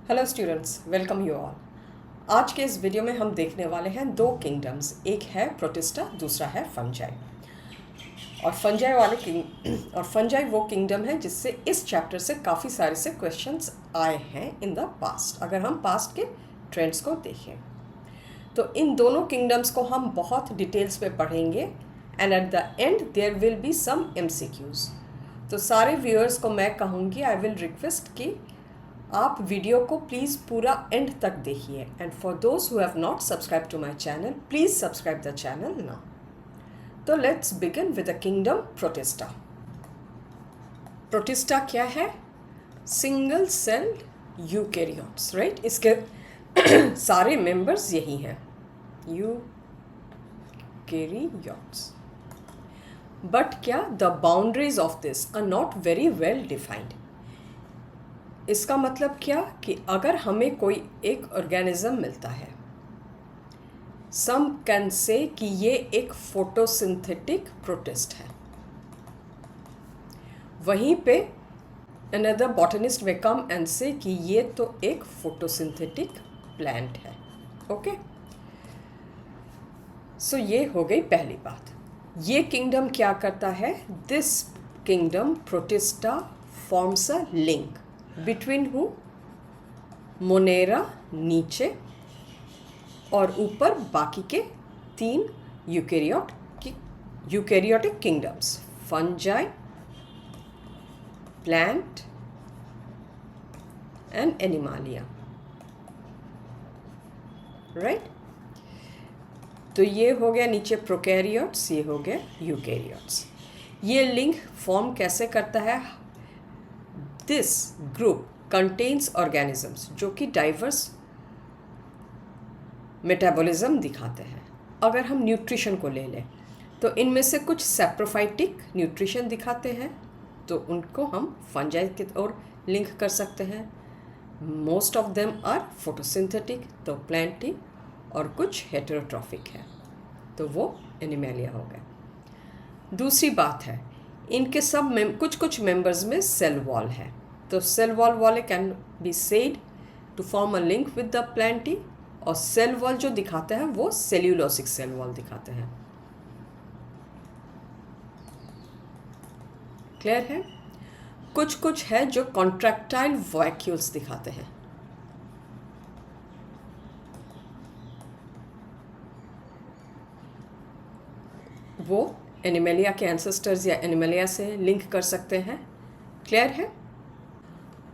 Hello students, welcome you all. आज के इस वीडियो में हम देखने वाले हैं दो किंगडम्स। एक है प्रोटिस्टा, दूसरा है फंजाई। और फंजाई वो किंगडम है जिससे इस चैप्टर से काफ़ी सारे से क्वेश्चंस आए हैं इन द पास्ट। अगर हम पास्ट के ट्रेंड्स को देखें तो इन दोनों किंगडम्स को हम बहुत डिटेल्स में पढ़ेंगे and at the end there will be some MCQs। तो सारे व्यूअर्स को मैं कहूँगी, आई विल रिक्वेस्ट कि आप वीडियो को प्लीज़ पूरा एंड तक देखिए। And for those who have not subscribe to my channel, please subscribe the channel now. तो let's begin with the kingdom Protista. Protista क्या है? Single cell eukaryotes, right? इसके सारे मेंबर्स यही हैं, यूकैरियोट्स। बट क्या the boundaries of this are not very well defined. इसका मतलब क्या कि अगर हमें कोई एक ऑर्गेनिज्म मिलता है, सम कैन से कि ये एक फोटोसिंथेटिक प्रोटिस्ट है, वहीं पे अनदर बॉटनिस्ट में कम एंड से कि ये तो एक फोटोसिंथेटिक प्लांट है। ओके, सो ये हो गई पहली बात। ये किंगडम क्या करता है? This kingdom protista forms a link between who? Monera नीचे और ऊपर बाकी के तीन eukaryotic kingdoms, fungi, plant and Animalia, right? तो ये हो गया नीचे प्रोकैरियोट्स, ये हो गया यूकैरियोट्स। ये लिंक फॉर्म कैसे करता है? दिस ग्रुप कंटेन्स ऑर्गेनिजम्स जो कि डाइवर्स मेटाबॉलिज्म दिखाते हैं। अगर हम न्यूट्रिशन को ले लें तो इनमें से कुछ सैप्रोफाइटिक न्यूट्रिशन दिखाते हैं, तो उनको हम फंजाई की ओर लिंक कर सकते हैं। Most of them are photosynthetic, तो प्लांटी, और कुछ हेटेरोट्रॉफिक है, तो वो एनिमैलिया हो गया। दूसरी बात है, इनके सब कुछ कुछ मेंबर्स में सेल वॉल है, तो सेल वॉल वाले can be said to form a link with the plantae, और सेल वॉल जो दिखाते हैं वो सेल्यूलोसिक सेल वॉल दिखाते हैं। क्लियर है? कुछ कुछ है जो कॉन्ट्रैक्टाइल वैक्यूल्स दिखाते हैं। वो एनिमैलिया के एंसेस्टर्स या एनिमैलिया से लिंक कर सकते हैं। क्लियर है?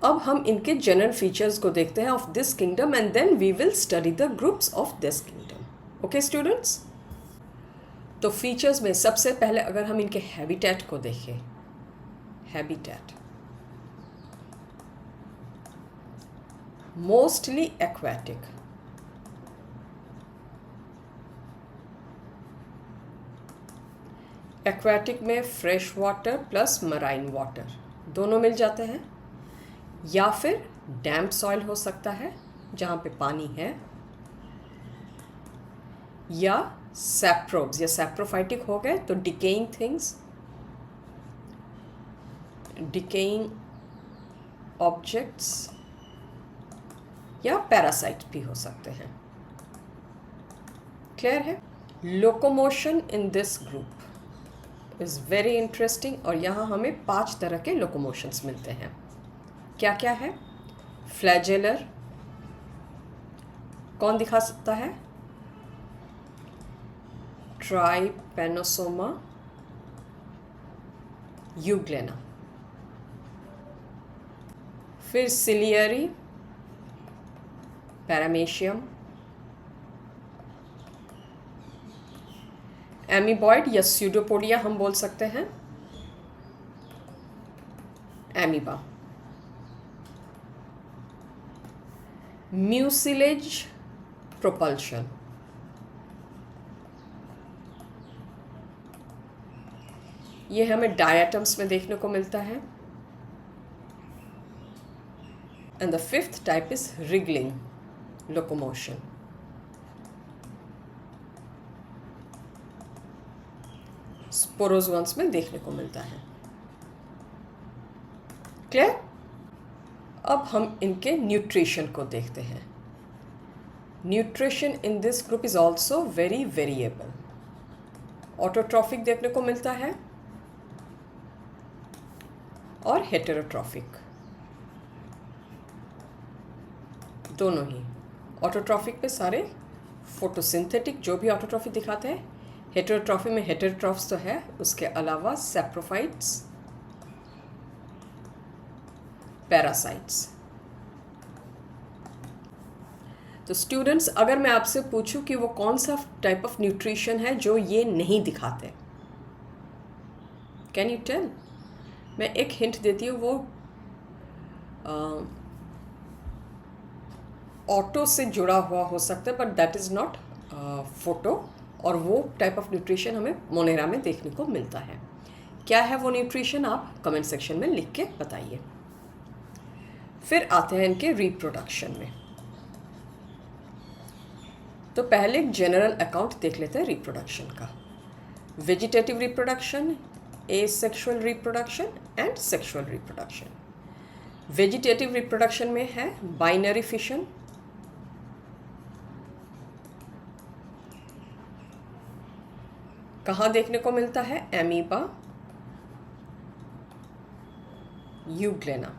अब हम इनके जनरल फीचर्स को देखते हैं of this kingdom and then we will study the groups of this kingdom. Okay students, तो फीचर्स में सबसे पहले अगर हम इनके हैबिटेट को देखें, हैबिटेट मोस्टली एक्वेटिक, एक्वेटिक में fresh water plus marine water दोनों मिल जाते हैं, या फिर डैम्प सॉइल हो सकता है जहाँ पे पानी है, या सैप्रोब्स या सैप्रोफाइटिक हो गए तो डिकेइंग थिंग्स, डिकेइंग ऑब्जेक्ट्स, या पैरासाइट भी हो सकते हैं। क्लियर है? Locomotion in this group is very interesting, और यहाँ हमें 5 तरह के लोकोमोशंस मिलते हैं। क्या क्या है? फ्लैजेलर, कौन दिखा सकता है? Trypanosoma euglena. फिर सिलियरी, पैरामेशियम, एमीबॉइड या स्यूडोपोडिया हम बोल सकते हैं, एमीबा, म्यूसिलेज प्रोपल्शन, ये हमें डायटम्स में देखने को मिलता है, and the 5th type is wriggling locomotion. Sporozoans में देखने को मिलता है। क्लियर? अब हम इनके न्यूट्रिशन को देखते हैं। Nutrition in this group is also very variable. Autotrophic देखने को मिलता है और हेटेरोट्रॉफिक, दोनों ही। ऑटोट्रॉफिक पे सारे फोटोसिंथेटिक जो भी ऑटोट्रॉफिक दिखाते हैं, हेटेरोट्रॉफी में हेटेरोट्रॉफ्स तो है, उसके अलावा सैप्रोफाइट्स, पैरासाइट्स। तो स्टूडेंट्स, अगर मैं आपसे पूछूं कि वो कौन सा टाइप ऑफ न्यूट्रिशन है जो ये नहीं दिखाते, कैन यू टेल? मैं एक हिंट देती हूँ, वो ऑटो से जुड़ा हुआ हो सकता है, but that is not photo, और वो टाइप ऑफ न्यूट्रिशन हमें मोनेरा में देखने को मिलता है। क्या है वो न्यूट्रिशन, आप कमेंट सेक्शन में लिख के बताइए। फिर आते हैं इनके रिप्रोडक्शन में। तो पहले एक जनरल अकाउंट देख लेते हैं रिप्रोडक्शन का। Vegetative reproduction, asexual reproduction and sexual reproduction. Vegetative reproduction में है बाइनरी फिशन, कहाँ देखने को मिलता है? Amoeba, euglena.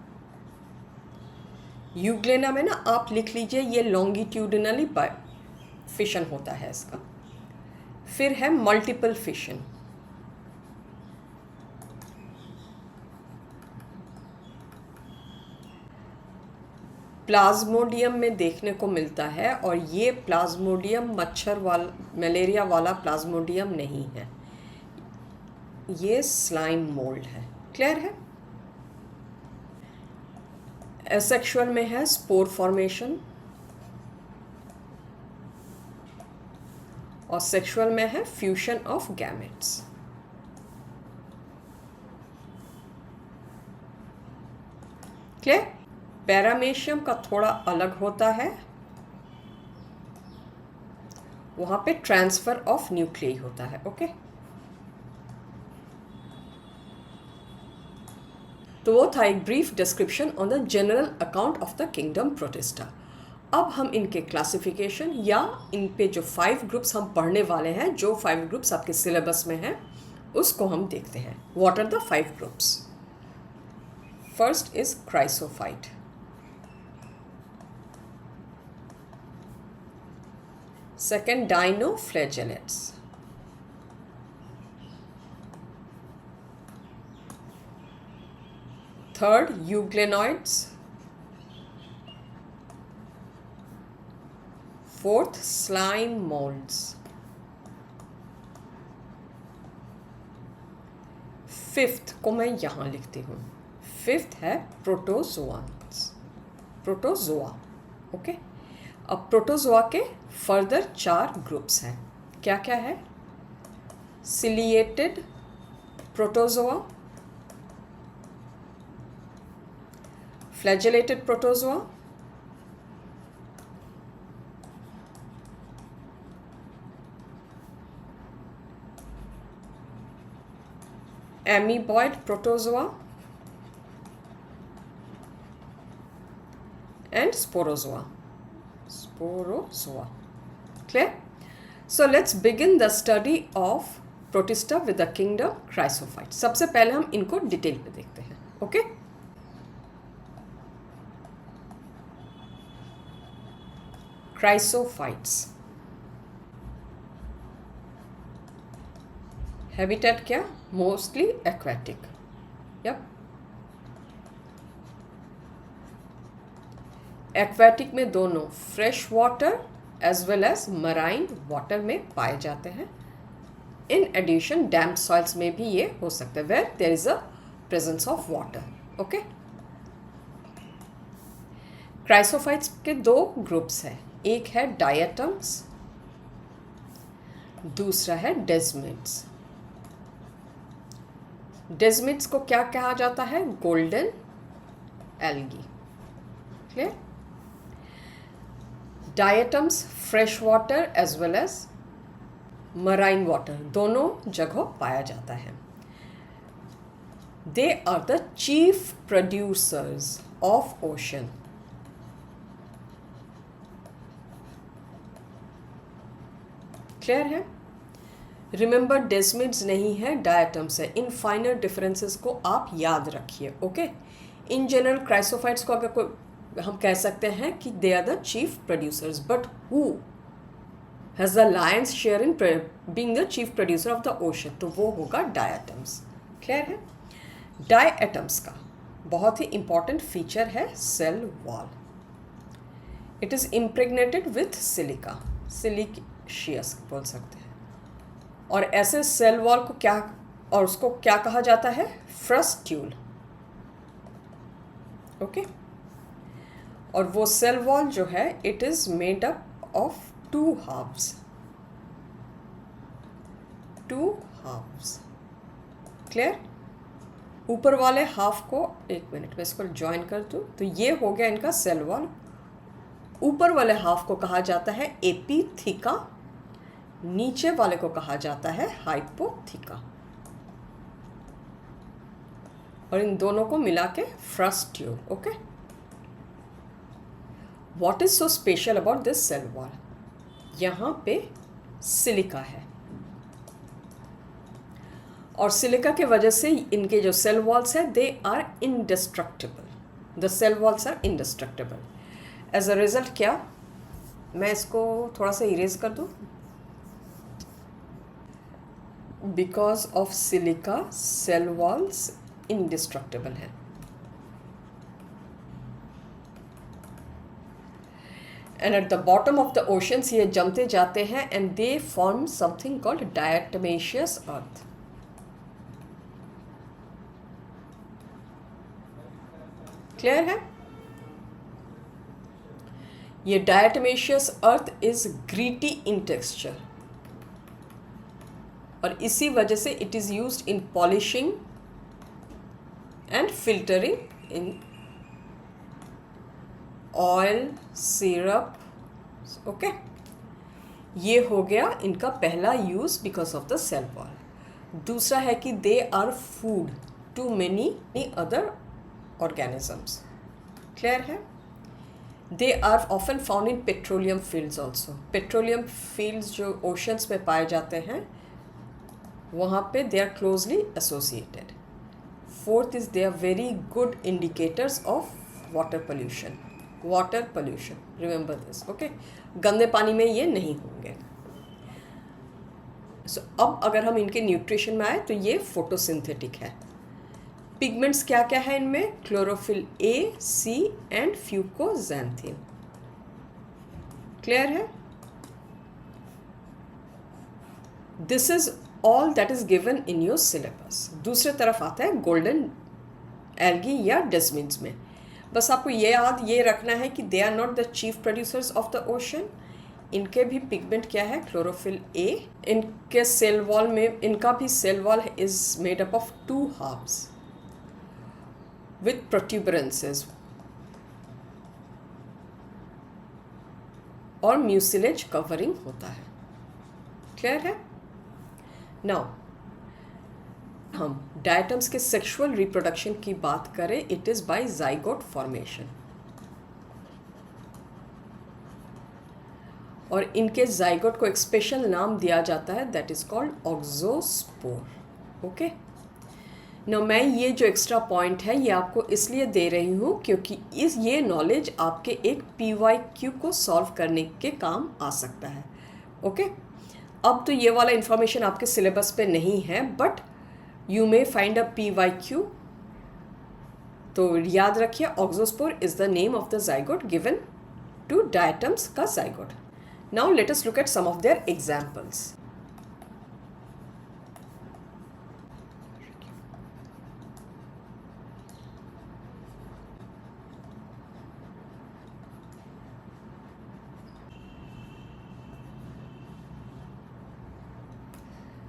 यूग्लेना में ना आप लिख लीजिए, ये लॉन्गिट्यूडिनली फिशन होता है इसका। फिर है मल्टीपल फिशन, प्लाज्मोडियम में देखने को मिलता है, और ये प्लाज्मोडियम मच्छर वाला, मलेरिया वाला प्लाज्मोडियम नहीं है, ये स्लाइम मोल्ड है। क्लियर है? एसेक्सुअल में है स्पोर फॉर्मेशन, और सेक्सुअल में है fusion of gametes. Clear? Paramecium का थोड़ा अलग होता है, वहां पे ट्रांसफर ऑफ न्यूक्लियई होता है। ओके, तो वो था एक brief description on the general account of the kingdom protista. अब हम इनके क्लासिफिकेशन या इन पे जो 5 ग्रुप्स हम पढ़ने वाले हैं, जो 5 ग्रुप्स आपके सिलेबस में हैं, उसको हम देखते हैं। What are the 5 groups? First is chrysophyte, second dinoflagellates, third euglenoids, fourth slime molds, fifth को मैं यहाँ लिखती हूँ, फिफ्थ है प्रोटोजोआन्स, प्रोटोजोआ। ओके, अब प्रोटोजोआ के फर्दर 4 ग्रुप्स हैं। क्या क्या है? Ciliated protozoa, flagellated protozoa, amoeboid protozoa and sporozoa. Clear? So let's begin the study of protista with the kingdom chrysophytes. सबसे पहले हम इनको डिटेल पे देखते हैं। Okay, chrysophytes. हैबिटेट क्या? Mostly aquatic. यप, एक्वेटिक में दोनों fresh water as well as marine water में पाए जाते हैं। इन एडिशन डैम्प सॉइल्स में भी ये हो सकता है, where there is a presence of water. Okay, chrysophytes के 2 ग्रुप्स हैं, एक है डायटम्स, दूसरा है डेस्मिड्स। डेस्मिड्स को क्या कहा जाता है? Golden algae. Clear? Diatoms fresh water as well as marine water दोनों जगह पाया जाता है। They are the chief producers of ocean. Clear है? रिमेंबर डेसिमल्स नहीं है, डायटम्स है। इन फाइनर डिफरेंसेस को आप याद रखिए। ओके, इन जनरल क्राइसोफाइट्स को अगर कोई हम कह सकते हैं कि they are the chief producers, but who has the lion's share in being the chief producer of the ocean, तो वो होगा डायटम्स। क्लियर है? डायटम्स का बहुत ही इंपॉर्टेंट फीचर है cell wall. It is impregnated with silica, siliceous बोल सकते हैं। और ऐसे सेल वॉल को क्या, और उसको क्या कहा जाता है? फ्रस्ट्यूल। ओके, और वो सेल वॉल जो है it is made up of two halves. Clear? ऊपर वाले हाफ को, एक मिनट में इसको ज्वाइन कर दूं, तो ये हो गया इनका सेल वॉल। ऊपर वाले हाफ को कहा जाता है एपीथिका, नीचे वाले को कहा जाता है हाइपोथिका, और इन दोनों को मिला के frustule. Okay, what is so special about this cell wall? यहां पे सिलिका है, और सिलिका के वजह से इनके जो सेल वॉल्स है they are indestructible. The cell walls are indestructible. As a result क्या, मैं इसको थोड़ा सा इरेज कर दूं। Because of silica cell walls indestructible है। And at the bottom of the oceans ये जमते जाते हैं and they form something called diatomaceous earth. Clear है? ये diatomaceous earth is gritty in texture, और इसी वजह से it is used in polishing and filtering in oil, syrup. Okay, ये हो गया इनका पहला use because of the cell wall. दूसरा है कि they are food to many other organisms. Clear है? They are often found in petroleum fields also. Petroleum fields जो ओशंस में पाए जाते हैं वहाँ पे they are closely associated. Fourth is they are very good indicators of water pollution. Water pollution, remember this. Okay, गंदे पानी में ये नहीं होंगे। सो अब अगर हम इनके न्यूट्रिशन में आए तो ये फोटोसिंथेटिक है। पिगमेंट्स क्या क्या है इनमें? Chlorophyll A, C and fucoxanthin. Clear है? This is all that is given in your syllabus. दूसरे तरफ आता है गोल्डन एल्गी या डेस्मिन्स में। बस आपको ये रखना है कि they are not the chief producers of the ocean. इनके भी पिगमेंट क्या है? Chlorophyll A. इनके सेल वॉल में, इनका भी cell wall is made up of two halves with protuberances और म्यूसिलेज कवरिंग होता है। क्लियर है? नाउ हम डायटम्स के सेक्सुअल रिप्रोडक्शन की बात करें, it is by zygote formation, और इनके जाइगोट को एक स्पेशल नाम दिया जाता है that is called auxospore. Okay, now मैं ये जो एक्स्ट्रा पॉइंट है ये आपको इसलिए दे रही हूँ क्योंकि ये नॉलेज आपके एक PYQ को सॉल्व करने के काम आ सकता है। ओके, अब तो ये वाला इंफॉर्मेशन आपके सिलेबस पे नहीं है, but you may find a PYQ। तो याद रखिए, auxospore is the name of the zygote given to diatoms का zygote. Now let us look at some of their examples.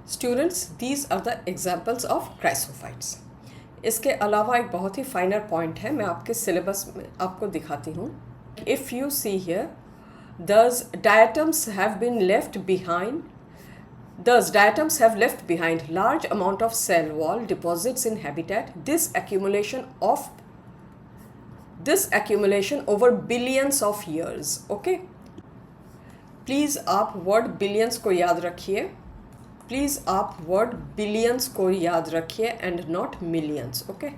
Students, these are the examples of chrysophytes. इसके अलावा एक बहुत ही फाइनर point है, मैं आपके सिलेबस में आपको दिखाती हूँ। If you see here, thus diatoms have been left behind. Thus diatoms have left behind large amount of cell wall deposits in habitat. This accumulation of this accumulation over billions of years. Okay, please आप word billions को याद रखिए. Please आप word billions को याद रखिए and not millions. Okay,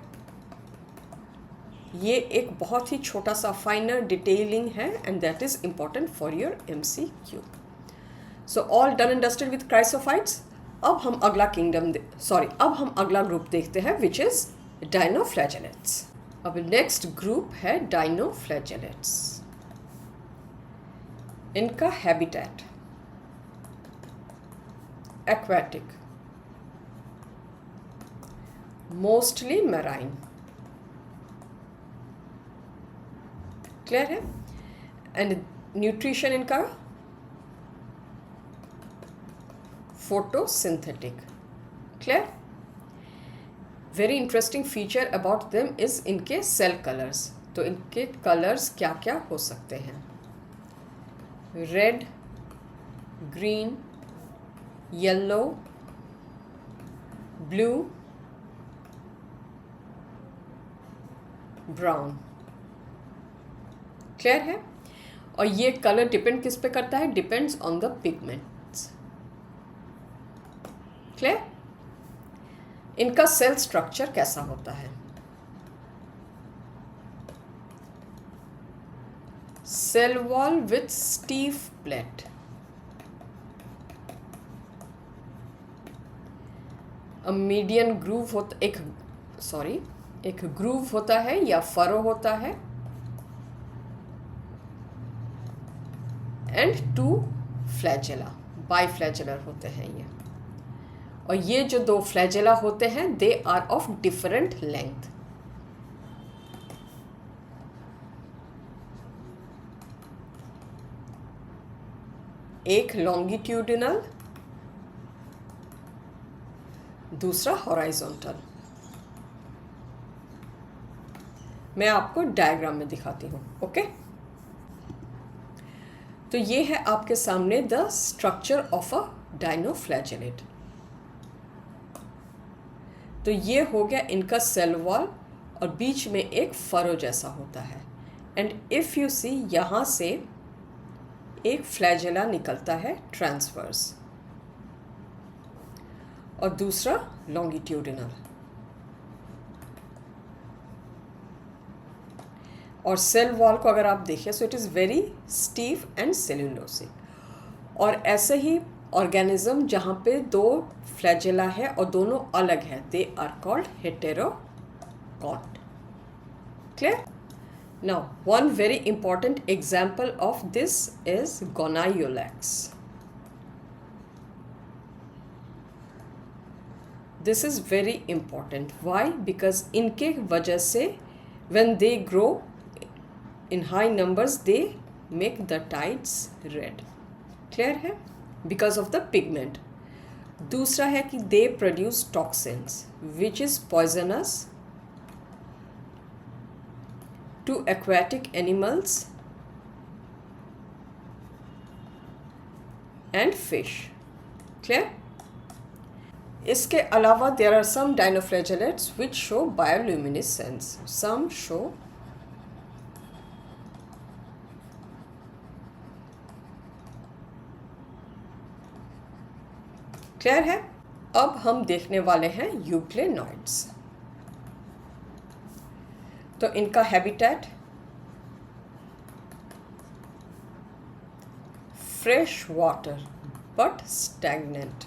ये एक बहुत ही छोटा सा फाइनर डिटेलिंग है and that is important for your MCQ. So all done and dusted with chrysophytes. अब हम अगला अब हम अगला ग्रुप देखते हैं विच इज़ डायनोफ्लैजेलेट्स. अब नेक्स्ट ग्रुप है डायनोफ्लैजेलेट्स. इनका habitat aquatic, mostly marine. Clear है? एंड न्यूट्रिशन इनका photosynthetic. Clear? Very interesting feature about them is इनके सेल कलर्स. तो इनके कलर्स क्या क्या हो सकते हैं? Red, green, yellow, blue, brown. Clear है? और ये कलर डिपेंड किस पे करता है? Depends on the pigments. Clear? इनका सेल स्ट्रक्चर कैसा होता है? Cell wall with stiff plate. Median groove होता एक ग्रूव होता है या फरो होता है एंड 2 फ्लैजेला, बाइफ्लैजेलर होते हैं ये. और ये जो 2 फ्लैजेला होते हैं they are of different length. एक लॉन्गिट्यूडिनल, दूसरा हॉराइजॉन्टल. मैं आपको डायग्राम में दिखाती हूँ. ओके, तो ये है आपके सामने the structure of a dinoflagellate. तो ये हो गया इनका सेल वॉल और बीच में एक फरो जैसा होता है. एंड इफ यू सी, यहाँ से एक फ्लैजेला निकलता है ट्रांसवर्स और दूसरा लॉन्गिट्यूडिनल. और सेल वॉल को अगर आप देखें so it is very stiff and cellulosic. और ऐसे ही ऑर्गेनिज्म जहाँ पे 2 फ्लैजेला है और दोनों अलग हैं, they are called heterokont. Clear? Now one very important example of this is Gonyaulax. This is very important. Why? Because इनके वजह से when they grow in high numbers they make the tides red. Clear है? Because of the pigment. दूसरा है कि they produce toxins which is poisonous to aquatic animals and fish. Clear? इसके अलावा there are some dinoflagellates which show bioluminescence. Some show clear है? अब हम देखने वाले हैं यूक्लेनॉइड्स. तो इनका habitat fresh water but stagnant.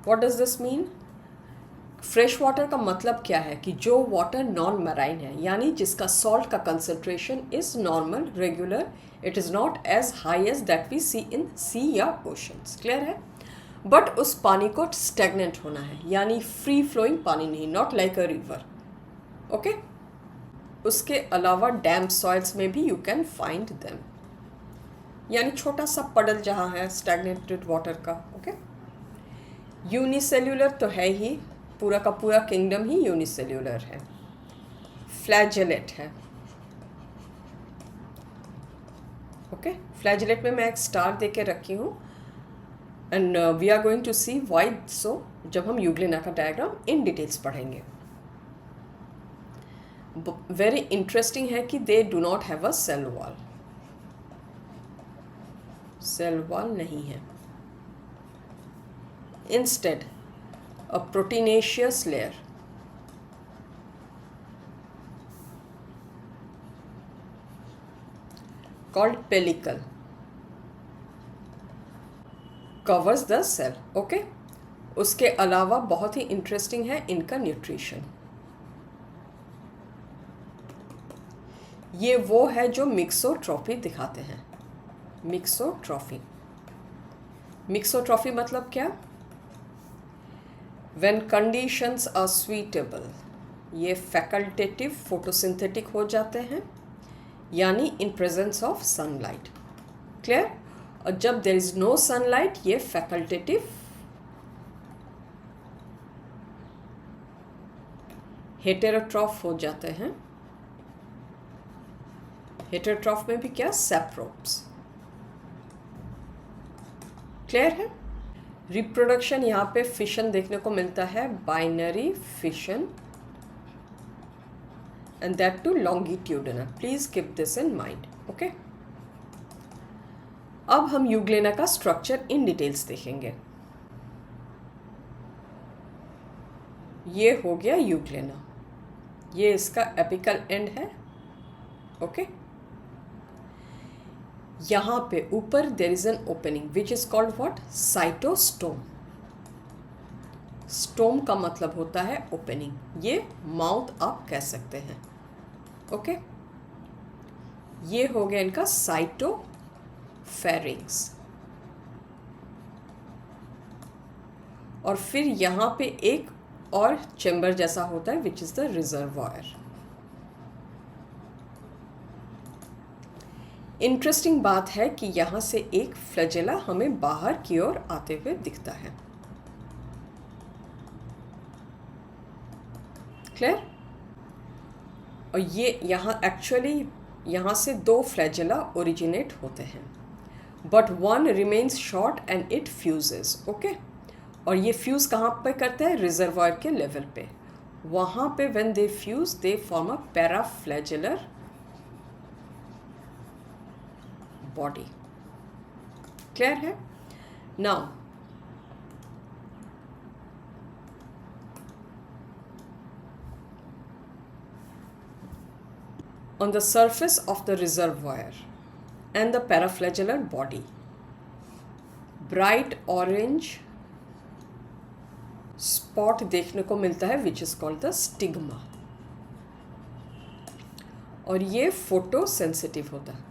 What does this mean? Fresh water का मतलब क्या है कि जो वाटर नॉन मैराइन है, यानी जिसका सॉल्ट का concentration is normal, regular, it is not as high as that we see in sea या ओशंस. क्लियर है? बट उस पानी को स्टैग्नेंट होना है, यानी फ्री फ्लोइंग पानी नहीं, not like a river. Okay, उसके अलावा डैम्प सॉइल्स में भी यू कैन फाइंड देम, यानी छोटा सा पडल जहाँ है स्टैग्नेटेड वाटर का. ओके, यूनिसेल्यूलर तो है ही, पूरा का पूरा किंगडम ही यूनिसेल्यूलर है. फ्लैजेलेट है. ओके, फ्लैजेलेट में मैं एक स्टार दे के रखी हूँ and we are going to see why so जब हम यूग्लिना का डायग्राम इन डिटेल्स पढ़ेंगे. वेरी इंटरेस्टिंग है कि they do not have a cell wall, cell wall नहीं है। Instead a proteinaceous layer called pellicle covers the cell. Okay, उसके अलावा बहुत ही इंटरेस्टिंग है इनका न्यूट्रिशन। ये वो है जो मिक्सोट्रॉफी दिखाते हैं। मिक्सोट्रॉफी, मिक्सोट्रॉफी मतलब क्या? व्हेन कंडीशंस आर सुइटेबल, ये फैकल्टेटिव फोटोसिंथेटिक हो जाते हैं, यानी in presence of sunlight. Clear? और जब देयर इज नो सनलाइट ये फैकल्टेटिव हेटेरोट्रॉफ हो जाते हैं। हेटेरोट्रॉफ में भी क्या? सैप्रोप्स। क्लियर है? रिप्रोडक्शन यहाँ पे फिशन देखने को मिलता है, binary fission, and that too longitudinal. Please keep this in mind. Okay? अब हम यूग्लेना का स्ट्रक्चर इन डिटेल्स देखेंगे। ये हो गया यूग्लेना, ये इसका एपिकल एंड है। ओके, यहाँ पे ऊपर there is an opening which is called what? Cytostome. Stome का मतलब होता है ओपनिंग, ये माउथ आप कह सकते हैं। ओके, ये हो गया इनका साइटोफेरिंग्स। और फिर यहाँ पे एक और चेम्बर जैसा होता है which is the reservoir. Interesting बात है कि यहाँ से एक फ्लैजेला हमें बाहर की ओर आते हुए दिखता है। क्लियर? और ये यहाँ एक्चुअली यहाँ से दो फ्लैजेला ओरिजिनेट होते हैं, but one remains short and it fuses. Okay, और ये फ्यूज़ कहाँ पे करते हैं? रिजर्वायर के लेवल पे। वहाँ पे when they fuse they form a paraflagellar body. Clear है? Now on the surface of the reservoir and the paraflagellar body, bright orange spot देखने को मिलता है which is called the stigma, और ये फोटो सेंसिटिव होता है,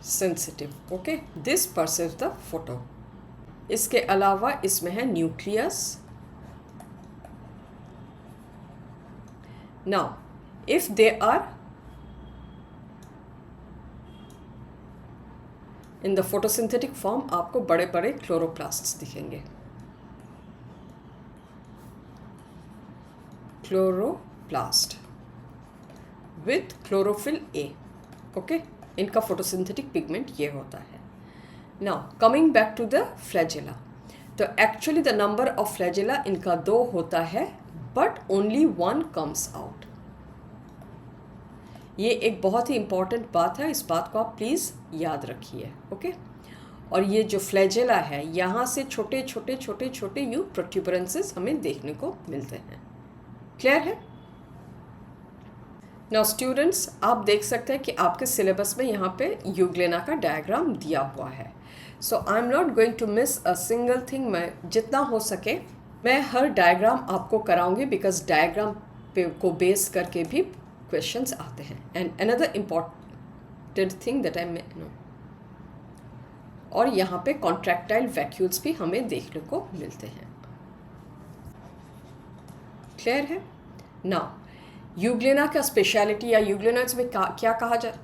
sensitive. Okay, this perceives the photo. इसके अलावा इसमें है nucleus. Now if they are in the photosynthetic form, आपको बड़े बड़े क्लोरोप्लास्ट्स दिखेंगे। Chloroplast with chlorophyll A. Okay, इनका फोटोसिंथेटिक पिगमेंट ये होता है। Now coming back to the flagella, तो actually the number of flagella इनका 2 होता है, बट ओनली 1 कम्स आउट। ये एक बहुत ही इंपॉर्टेंट बात है, इस बात को आप प्लीज़ याद रखिए। ओके, और ये जो फ्लैजेला है यहाँ से छोटे छोटे छोटे छोटे यू प्रोट्यूबरेंसेस हमें देखने को मिलते हैं। क्लियर है? नाउ स्टूडेंट्स, आप देख सकते हैं कि आपके सिलेबस में यहाँ पे यूग्लेना का डायग्राम दिया हुआ है। So I am not going to miss a single thing. मैं जितना हो सके मैं हर डायग्राम आपको कराऊंगी, बिकॉज डायग्राम पे को बेस करके भी क्वेश्चंस आते हैं। And another important thing that I know, और यहाँ पे कॉन्ट्रैक्टाइल वैक्यूल्स भी हमें देखने को मिलते हैं। क्लियर है? नाउ यूग्लेना का स्पेशलिटी या यूग्लेना में क्या कहा जाए?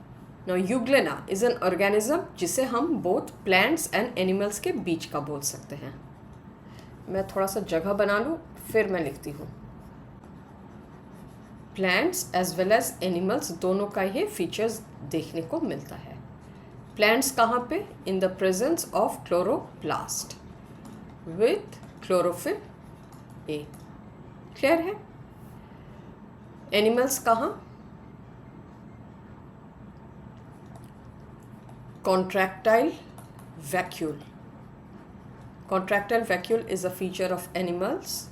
Now euglena is an organism जिसे हम बोथ प्लांट्स एंड एनिमल्स के बीच का बोल सकते हैं। मैं थोड़ा सा जगह बना लूँ फिर मैं लिखती हूँ। Plants as well as animals दोनों का ये फीचर्स देखने को मिलता है। प्लांट्स कहाँ पे? In the presence of chloroplast with chlorophyll A. Clear है? एनिमल्स कहाँ? Contractile vacuole. Contractile vacuole is a feature of animals.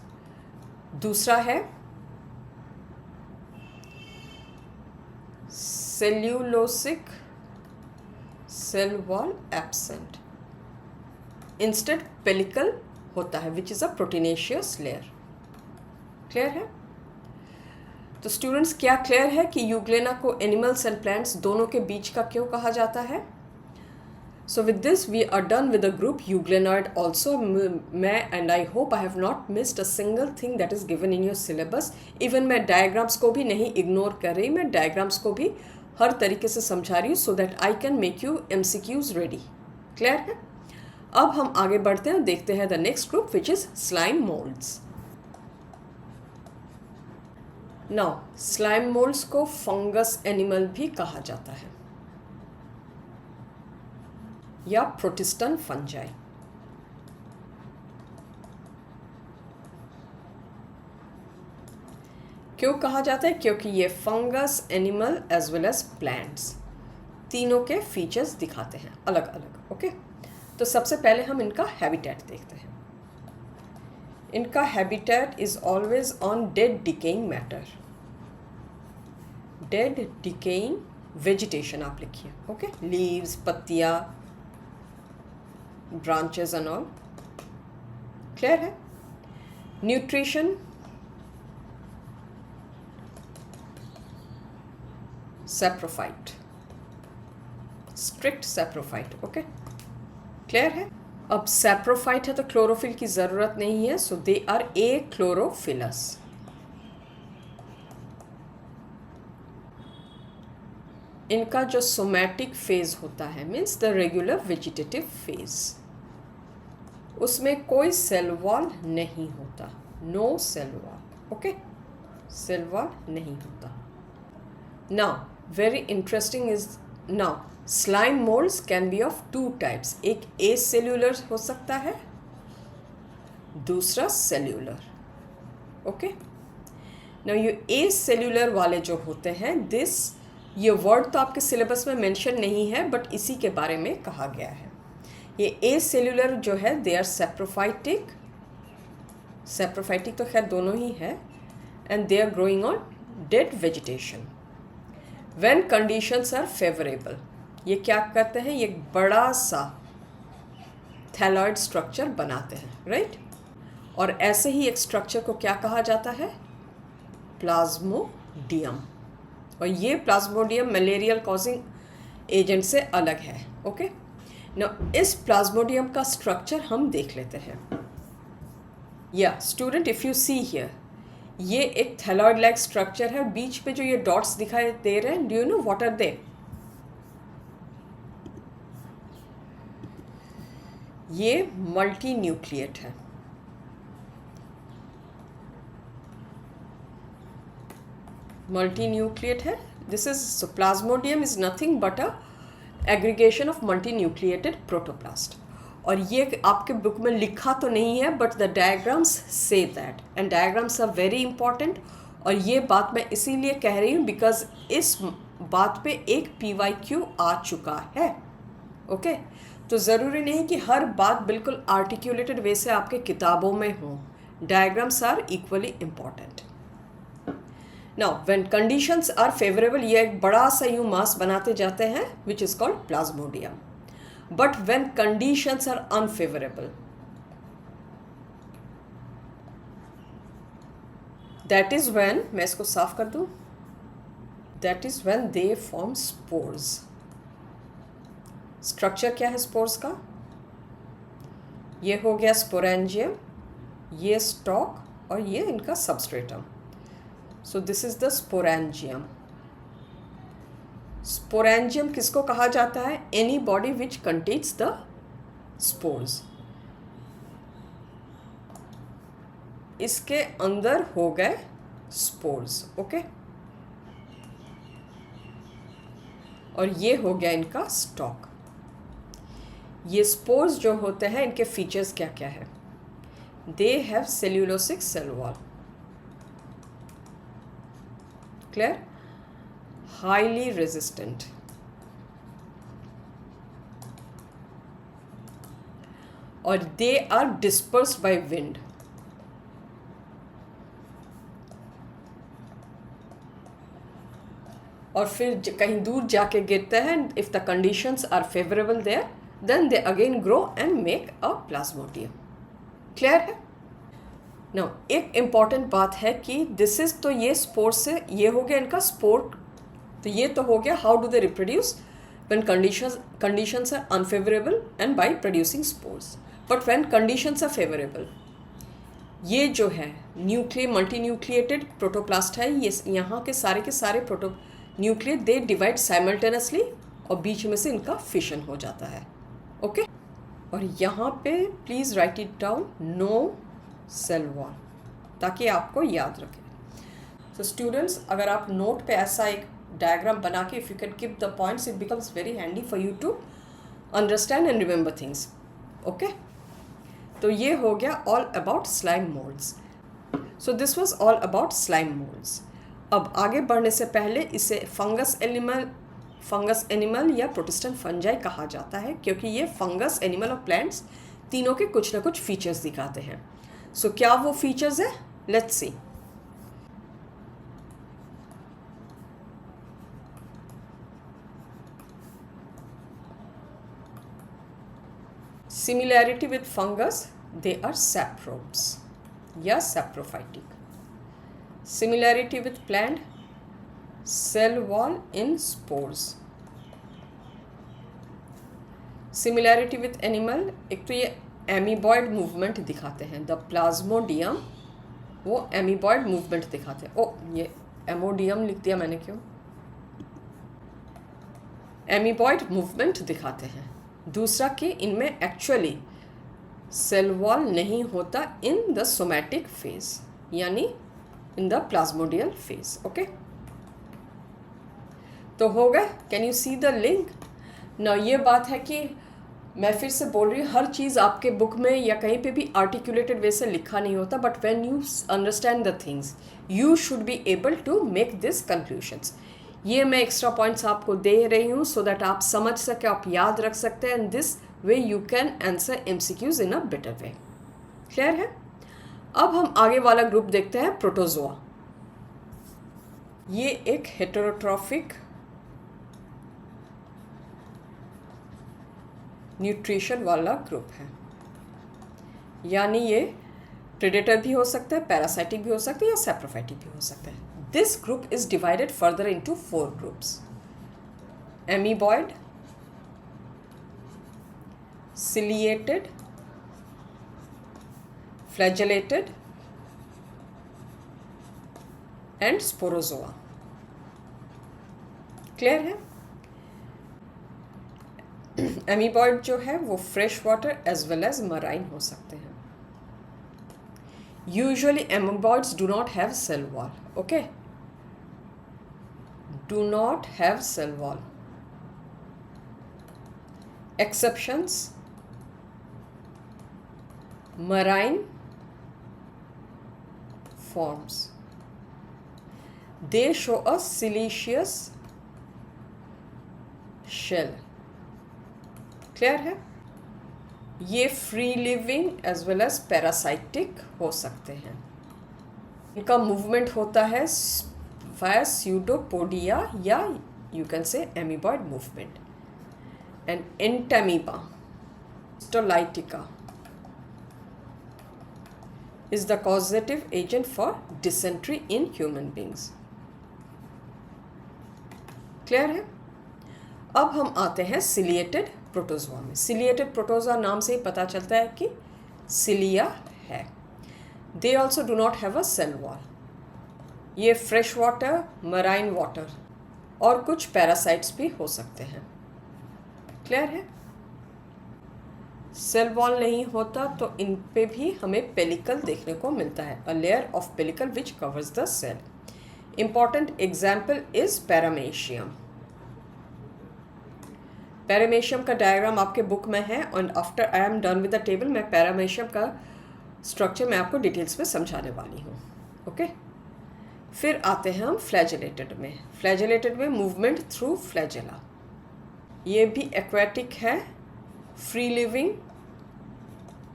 दूसरा है cellulosic cell wall absent. Instead pellicle होता है which is a proteinaceous layer. Clear है? तो students क्या clear है कि यूग्लेना को एनिमल्स एंड प्लांट्स दोनों के बीच का क्यों कहा जाता है? So with this we are done with the group euglenoid also. मैं and I hope I have not missed a single thing that is given in your syllabus. Even मैं diagrams को भी नहीं ignore कर रही, मैं diagrams को भी हर तरीके से समझा रही हूँ so that I can make you MCQs ready. Clear है? अब हम आगे बढ़ते हैं, देखते हैं the next group which is slime molds. Now slime molds को fungus animal भी कहा जाता है या प्रोटिस्टन फंजाई. क्यों कहा जाता है? क्योंकि ये fungus, animal as well as plants तीनों के फीचर्स दिखाते हैं अलग अलग. ओके, तो सबसे पहले हम इनका हैबिटेट देखते हैं. इनका habitat is always on dead decaying matter, dead decaying vegetation आप लिखिए. ओके, लीव्स, पत्तियाँ, branches and all. Clear है? Nutrition, saprophyte, strict saprophyte. Okay, clear है? अब saprophyte है तो क्लोरोफिल की ज़रूरत नहीं है, so they are achlorophyllous. इनका जो सोमैटिक फेज होता है means the regular vegetative phase, उसमें कोई सेल वॉल नहीं होता, no cell wall. Okay, cell wall नहीं होता. Now very interesting is now slime moulds can be of two types. एक ए सेल्यूलर हो सकता है, दूसरा सेल्यूलर. ओके, नाउ ये ए सेल्यूलर वाले जो होते हैं, दिस ये वर्ड तो आपके सिलेबस में मेंशन नहीं है बट इसी के बारे में कहा गया है. ये ए सेल्यूलर जो है दे आर सेप्रोफाइटिक, सेप्रोफाइटिक तो खैर दोनों ही है, and they are growing on dead vegetation. When conditions are favourable, ये क्या करते हैं? ये बड़ा सा थैलॉइड स्ट्रक्चर बनाते हैं, राइट? और ऐसे ही एक स्ट्रक्चर को क्या कहा जाता है? प्लाज्मोडियम. और ये प्लाज्मोडियम मलेरियल कॉजिंग एजेंट से अलग है. ओके, नाउ इस प्लाज्मोडियम का स्ट्रक्चर हम देख लेते हैं. या student if you see here, ये एक थैलॉइड लाइक स्ट्रक्चर है. बीच पे जो ये डॉट्स दिखाई दे रहे हैं, do you know what are they? ये मल्टी न्यूक्लिएट है. मल्टीन्यूक्लिएट है. This is plasmodium is nothing but a aggregation of multinucleated protoplast. और ये आपके बुक में लिखा तो नहीं है बट द डायग्राम्स से that, and diagrams are very important. और ये बात मैं इसीलिए कह रही हूँ बिकॉज इस बात पे एक PYQ आ चुका है. ओके, तो ज़रूरी नहीं कि हर बात बिल्कुल आर्टिकुलेटेड वे से आपके किताबों में हो. Diagrams are equally important. Now when conditions are favourable, ये एक बड़ा सा यूं मास बनाते जाते हैं which is called plasmodium. But when conditions are unfavourable, that is when, मैं इसको साफ कर दूं, that is when they form spores. Structure क्या है स्पोर्स का? ये हो गया स्पोरेंजियम, ये स्टॉक और ये इनका substratum. So this is the sporangium. Sporangium किसको कहा जाता है? Any body which contains the spores. इसके अंदर हो गए spores, ओके? और ये हो गया इनका स्टॉक. ये spores जो होते हैं, इनके फीचर्स क्या क्या है? They have cellulosic cell wall. Clear, highly resistant, और they are dispersed by wind. और फिर कहीं दूर जाके गिरते हैं। If the conditions are favourable there then they again grow and make a plasmodium. Clear है? नो, एक इम्पॉर्टेंट बात है कि दिस इज, तो ये स्पोर से ये हो गया इनका स्पोर, तो ये तो हो गया how do they reproduce when conditions are unfavourable and by producing spores. But when conditions are favourable, ये जो है मल्टी न्यूक्लिएटेड प्रोटोप्लास्ट है, ये यहाँ के सारे proto nucleus they divide simultaneously और बीच में से इनका फिशन हो जाता है। ओके, और यहाँ पे please write it down, no cell wall, ताकि आपको याद रखें। सो स्टूडेंट्स, अगर आप नोट पे ऐसा एक डायग्राम बना के if you can keep the points, it becomes very handy for you to understand and remember things. Okay, तो ये हो गया all about slime moulds. So this was all about slime moulds. अब आगे बढ़ने से पहले इसे फंगस एनिमल या प्रोटिस्टेंट फंजाई कहा जाता है, क्योंकि ये फंगस, एनिमल और प्लांट्स तीनों के कुछ ना कुछ फीचर्स दिखाते हैं। सो क्या वो फीचर्स है? Let's see. Similarity with fungus, they are saprobes या saprophytic. Similarity with plant, cell wall in spores. Similarity with animal, एक तो ये एमीबॉयड मूवमेंट दिखाते हैं, द प्लाज्मोडियम वो एमीबॉयड मूवमेंट दिखाते हैं। ओ, ये एमोडियम लिख दिया मैंने, क्यों? एमीबॉयड मूवमेंट दिखाते हैं। दूसरा कि इनमें एक्चुअली सेल वॉल नहीं होता इन द सोमैटिक फेज, यानी इन द प्लाज्मोडियल फेज। ओके, तो हो गया। Can you see the link ना? ये बात है कि मैं फिर से बोल रही हूँ, हर चीज़ आपके बुक में या कहीं पे भी आर्टिकुलेटेड वे से लिखा नहीं होता, but when you understand the things you should be able to make this conclusions. ये मैं एक्स्ट्रा पॉइंट्स आपको दे रही हूँ सो दैट आप समझ सके, आप याद रख सकते हैं, and this way you can answer MCQs in a better way. Clear है? अब हम आगे वाला ग्रुप देखते हैं, प्रोटोजोआ। ये एक हेटेरोट्रॉफिक न्यूट्रिशन वाला ग्रुप है, यानी ये प्रेडेटर भी हो सकता है, पैरासाइटिक भी हो सकता है, या सैप्रोफाइटिक भी हो सकता है। This group is divided further into 4 groups: amoeboid, ciliated, flagellated, and sporozoa. Clear है? एमीबॉयड जो है वो fresh water as well as marine हो सकते हैं। Usually amoeboids do not have cell wall. Okay, do not have cell wall. Exceptions: marine forms. They show a siliceous shell. Clear है? ये free living as well as parasitic हो सकते हैं। इनका movement होता है वाया स्यूडोपोडिया या you can say amoeboid movement. And Entamoeba histolytica is the causative agent for dysentery in human beings. Clear है? अब हम आते हैं सिलिएटेड प्रोटोजोआ में। सिलिएटेड प्रोटोजोआ नाम से ही पता चलता है कि सिलिया है। They also do not have a cell wall. ये फ्रेश वाटर, मराइन वाटर और कुछ पैरासाइट्स भी हो सकते हैं। क्लियर है? सेल वॉल नहीं होता तो इन पे भी हमें पेलिकल देखने को मिलता है, a layer of pellicle which covers the cell. Important example is paramecium. Paramecium का डायग्राम आपके बुक में है, और after I am done with the table मैं पैरामेशियम का स्ट्रक्चर मैं आपको डिटेल्स में समझाने वाली हूँ। ओके, फिर आते हैं हम फ्लैजेलेटेड में। फ्लैजेलेटेड में मूवमेंट थ्रू फ्लैजेला, ये भी एक्वेटिक है, फ्री लिविंग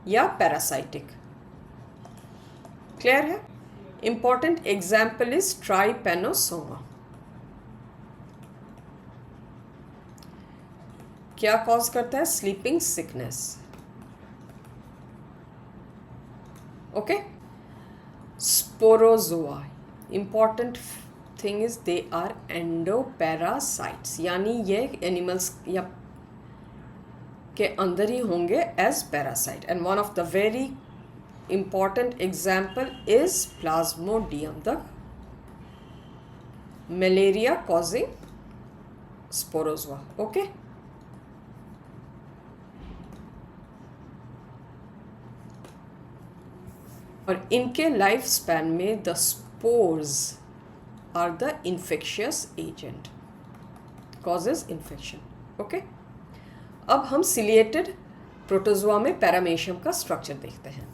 या पैरासाइटिक। क्लियर है? Important example is trypanosoma. क्या कॉज करता है? Sleeping sickness. Okay. Sporozoa, important thing is they are endoparasites, यानी ये एनिमल्स या के अंदर ही होंगे as parasite. And one of the very important example is Plasmodium, the malaria causing sporozoa. Okay, और इनके लाइफ स्पैन में the spores are the infectious agent, causes infection. Okay, अब हम सिलिएटेड प्रोटोजोआ में पैरामेशियम का स्ट्रक्चर देखते हैं।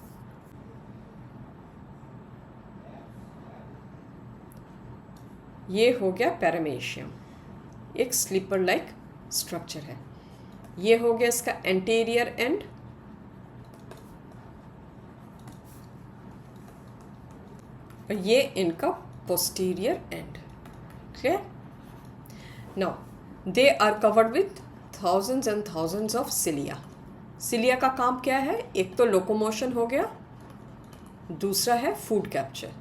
ये हो गया पैरामेशियम, एक स्लीपर लाइक स्ट्रक्चर है। ये हो गया इसका एंटीरियर एंड, और ये इनका posterior end. Clear? Now they are covered with thousands and thousands of cilia. Cilia का काम क्या है? एक तो लोकोमोशन हो गया, दूसरा है food capture.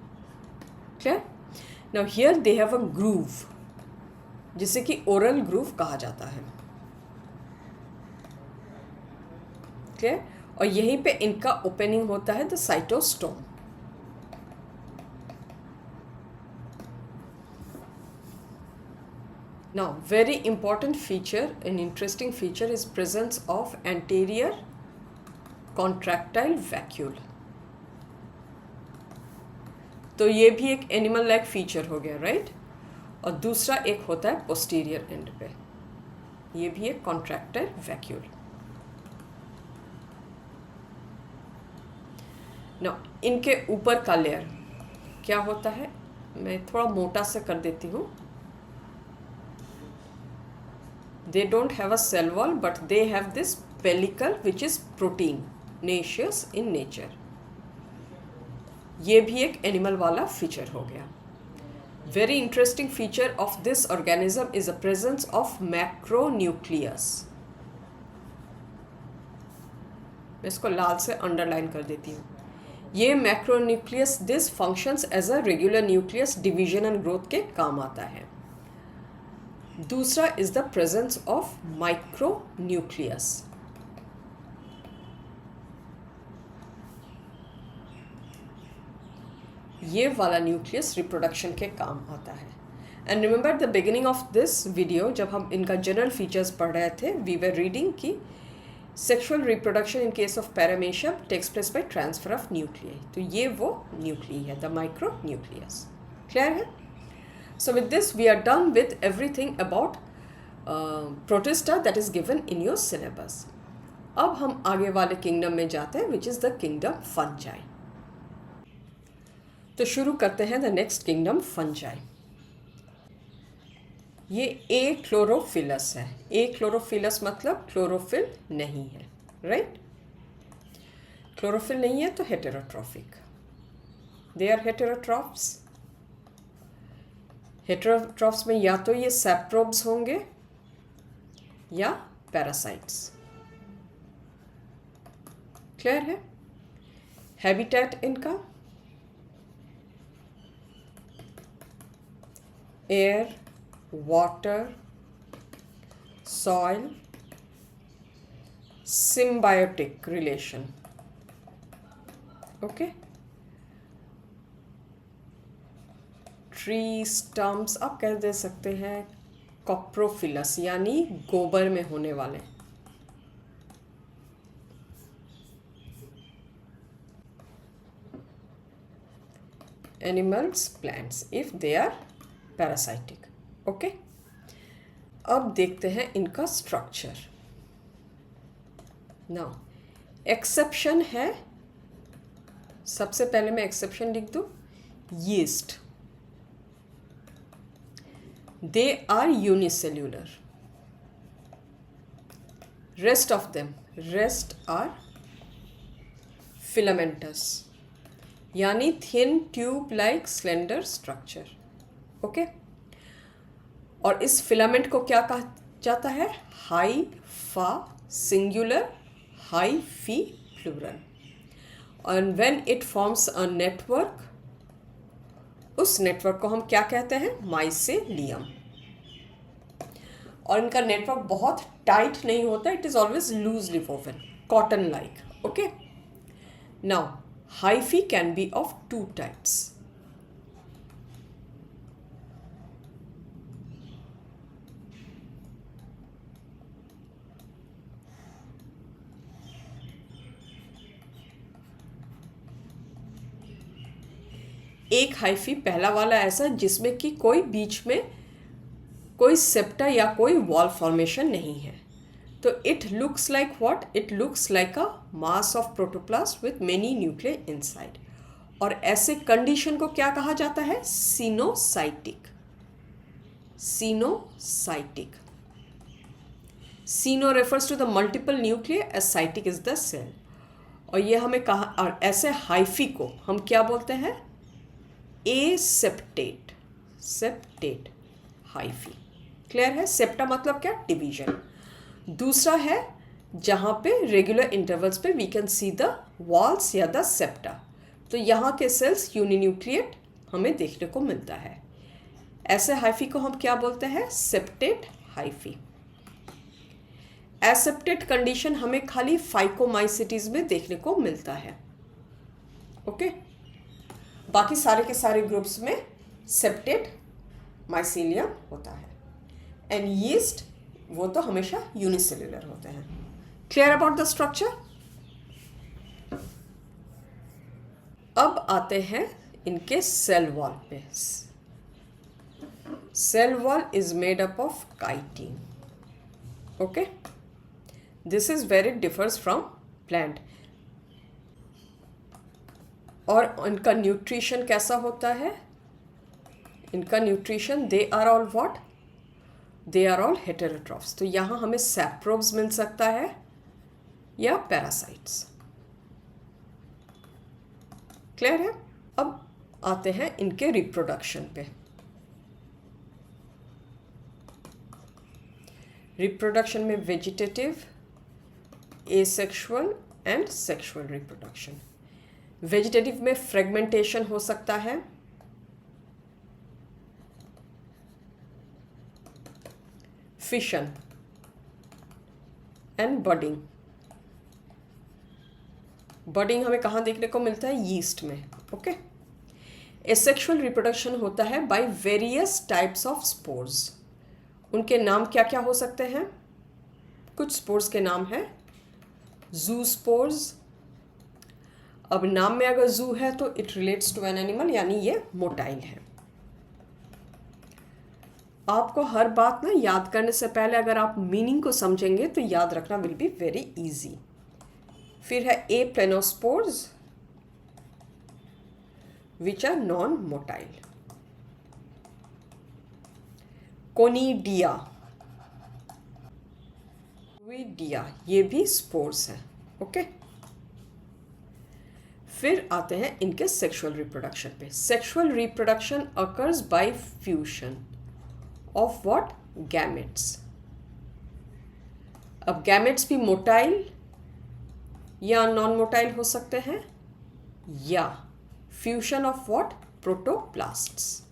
Clear? Now here they have a groove, जिसे कि ओरल ग्रूव कहा जाता है। क्लियर? और यहीं पे इनका ओपनिंग होता है the cytostome. Now very important feature and interesting feature is presence of anterior contractile vacuole. तो ये भी एक एनिमल लाइक फीचर हो गया, राइट? और दूसरा एक होता है पोस्टीरियर एंड पे, ये भी एक कॉन्ट्रैक्टाइल वैक्यूल। ना इनके ऊपर का लेयर क्या होता है? मैं थोड़ा मोटा से कर देती हूँ। They don't have a cell wall but they have this pellicle which is proteinaceous in nature. ये भी एक एनिमल वाला फीचर हो गया। Very interesting feature of this organism is the presence of macronucleus. मैं इसको लाल से अंडरलाइन कर देती हूँ। ये macronucleus this functions as a regular nucleus division and growth के काम आता है। दूसरा is the presence of micronucleus. ये वाला न्यूक्लियस रिप्रोडक्शन के काम आता है। And remember the beginning of this video, जब हम इनका जनरल फीचर्स पढ़ रहे थे, वी वर रीडिंग की sexual reproduction in case of paramecium takes place by transfer of nuclei. तो ये वो न्यूक्लियाई है, द माइक्रो न्यूक्लियस। क्लियर है? So with this we are done with everything about protista that is given in your syllabus. अब हम आगे वाले kingdom में जाते हैं, which is the kingdom fungi. तो शुरू करते हैं द नेक्स्ट किंगडम फंजाई। ये ए क्लोरोफिलस है। ए क्लोरोफिलस मतलब क्लोरोफिल नहीं है, राइट? क्लोरोफिल नहीं है तो heterotrophic. They are heterotrophs. Heterotrophs में या तो ये सैप्रोब्स होंगे या पैरासाइट्स। क्लियर है? हैबिटेट इनका air, water, soil, symbiotic relation. Okay, tree stumps आप कह दे सकते हैं कॉप्रोफिलस, यानी गोबर में होने वाले। Animals, plants if they are parasitic. Okay, अब देखते हैं इनका स्ट्रक्चर। नाउ एक्सेप्शन है, सबसे पहले मैं एक्सेप्शन लिख दूं, yeast. They are unicellular. Rest of them, rest are filamentous, यानी thin tube like slender structure. Okay. और इस फिलामेंट को क्या कहा जाता है? Hypha singular, hyphae plural. And when it forms a network, उस नेटवर्क को हम क्या कहते हैं? माइसेलियम. और इनका नेटवर्क बहुत टाइट नहीं होता, it is always loosely woven, cotton like. Okay. Now hyphae can be of two types. एक हाइफी पहला वाला ऐसा जिसमें कि कोई बीच में कोई सेप्टा या कोई वॉल फॉर्मेशन नहीं है. तो it looks like what? It looks like a mass of protoplast with many nucleus inside. और ऐसे कंडीशन को क्या कहा जाता है? Coenocytic. Coenocytic. Coeno refers to the multiple nuclear as cytic is the cell. और ये हमें कहा, और ऐसे हाइफी को हम क्या बोलते हैं? एसेप्टेट. Septate hyphae. क्लियर है? सेप्टा मतलब क्या? डिवीजन. दूसरा है जहाँ पे रेगुलर इंटरवल्स पे we can see the walls या द सेप्टा. तो यहाँ के सेल्स यूनिन्यूक्लिएट हमें देखने को मिलता है. ऐसे हाइफी को हम क्या बोलते हैं? Septate hyphae. एसेप्टेट कंडीशन हमें खाली फाइकोमाइसिटीज में देखने को मिलता है. ओके. बाकी सारे के सारे ग्रुप्स में सेप्टेट माइसीलियम होता है. एंड यीस्ट वो तो हमेशा यूनिसेल्युलर होते हैं. Clear about the structure? अब आते हैं इनके सेल वॉल पे. Cell wall is made up of chitin. Okay. This is where it differs from plant. और इनका न्यूट्रिशन कैसा होता है? इनका nutrition, they are all what? They are all heterotrophs. तो यहाँ हमें सैप्रोब्स मिल सकता है या पैरासाइट्स. क्लियर है? अब आते हैं इनके रिप्रोडक्शन पे. रिप्रोडक्शन में vegetative, asexual and sexual reproduction. Vegetative में फ्रेगमेंटेशन हो सकता है, फिशन एंड बडिंग. बडिंग हमें कहाँ देखने को मिलता है? यीस्ट में. ओके. एसेक्सुअल रिप्रोडक्शन होता है by various types of spores. उनके नाम क्या क्या हो सकते हैं? कुछ स्पोर्स के नाम हैं जू स्पोर्स. अब नाम में अगर जू है तो it relates to an animal, यानी ये मोटाइल है. आपको हर बात ना याद करने से पहले अगर आप मीनिंग को समझेंगे तो याद रखना विल बी वेरी इजी. फिर है aplanospores which are non motile. Conidia, oidia, ये भी स्पोर्स हैं. ओके. फिर आते हैं इनके सेक्सुअल रिप्रोडक्शन पे. Sexual reproduction occurs by fusion of what? Gametes. अब गैमेट्स भी मोटाइल या नॉन मोटाइल हो सकते हैं, या fusion of what? Protoplasts.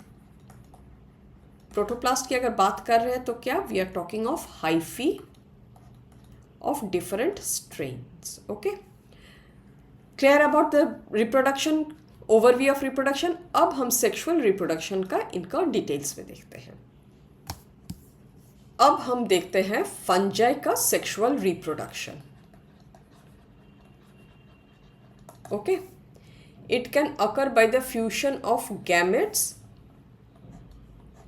Protoplast की अगर बात कर रहे हैं तो क्या? We are talking of hyphae of different strains. Okay. Clear about the reproduction, overview of reproduction. अब हम सेक्सुअल रिप्रोडक्शन का इनका डिटेल्स में देखते हैं. अब हम देखते हैं फंजाई का sexual reproduction. Okay. It can occur by the fusion of gametes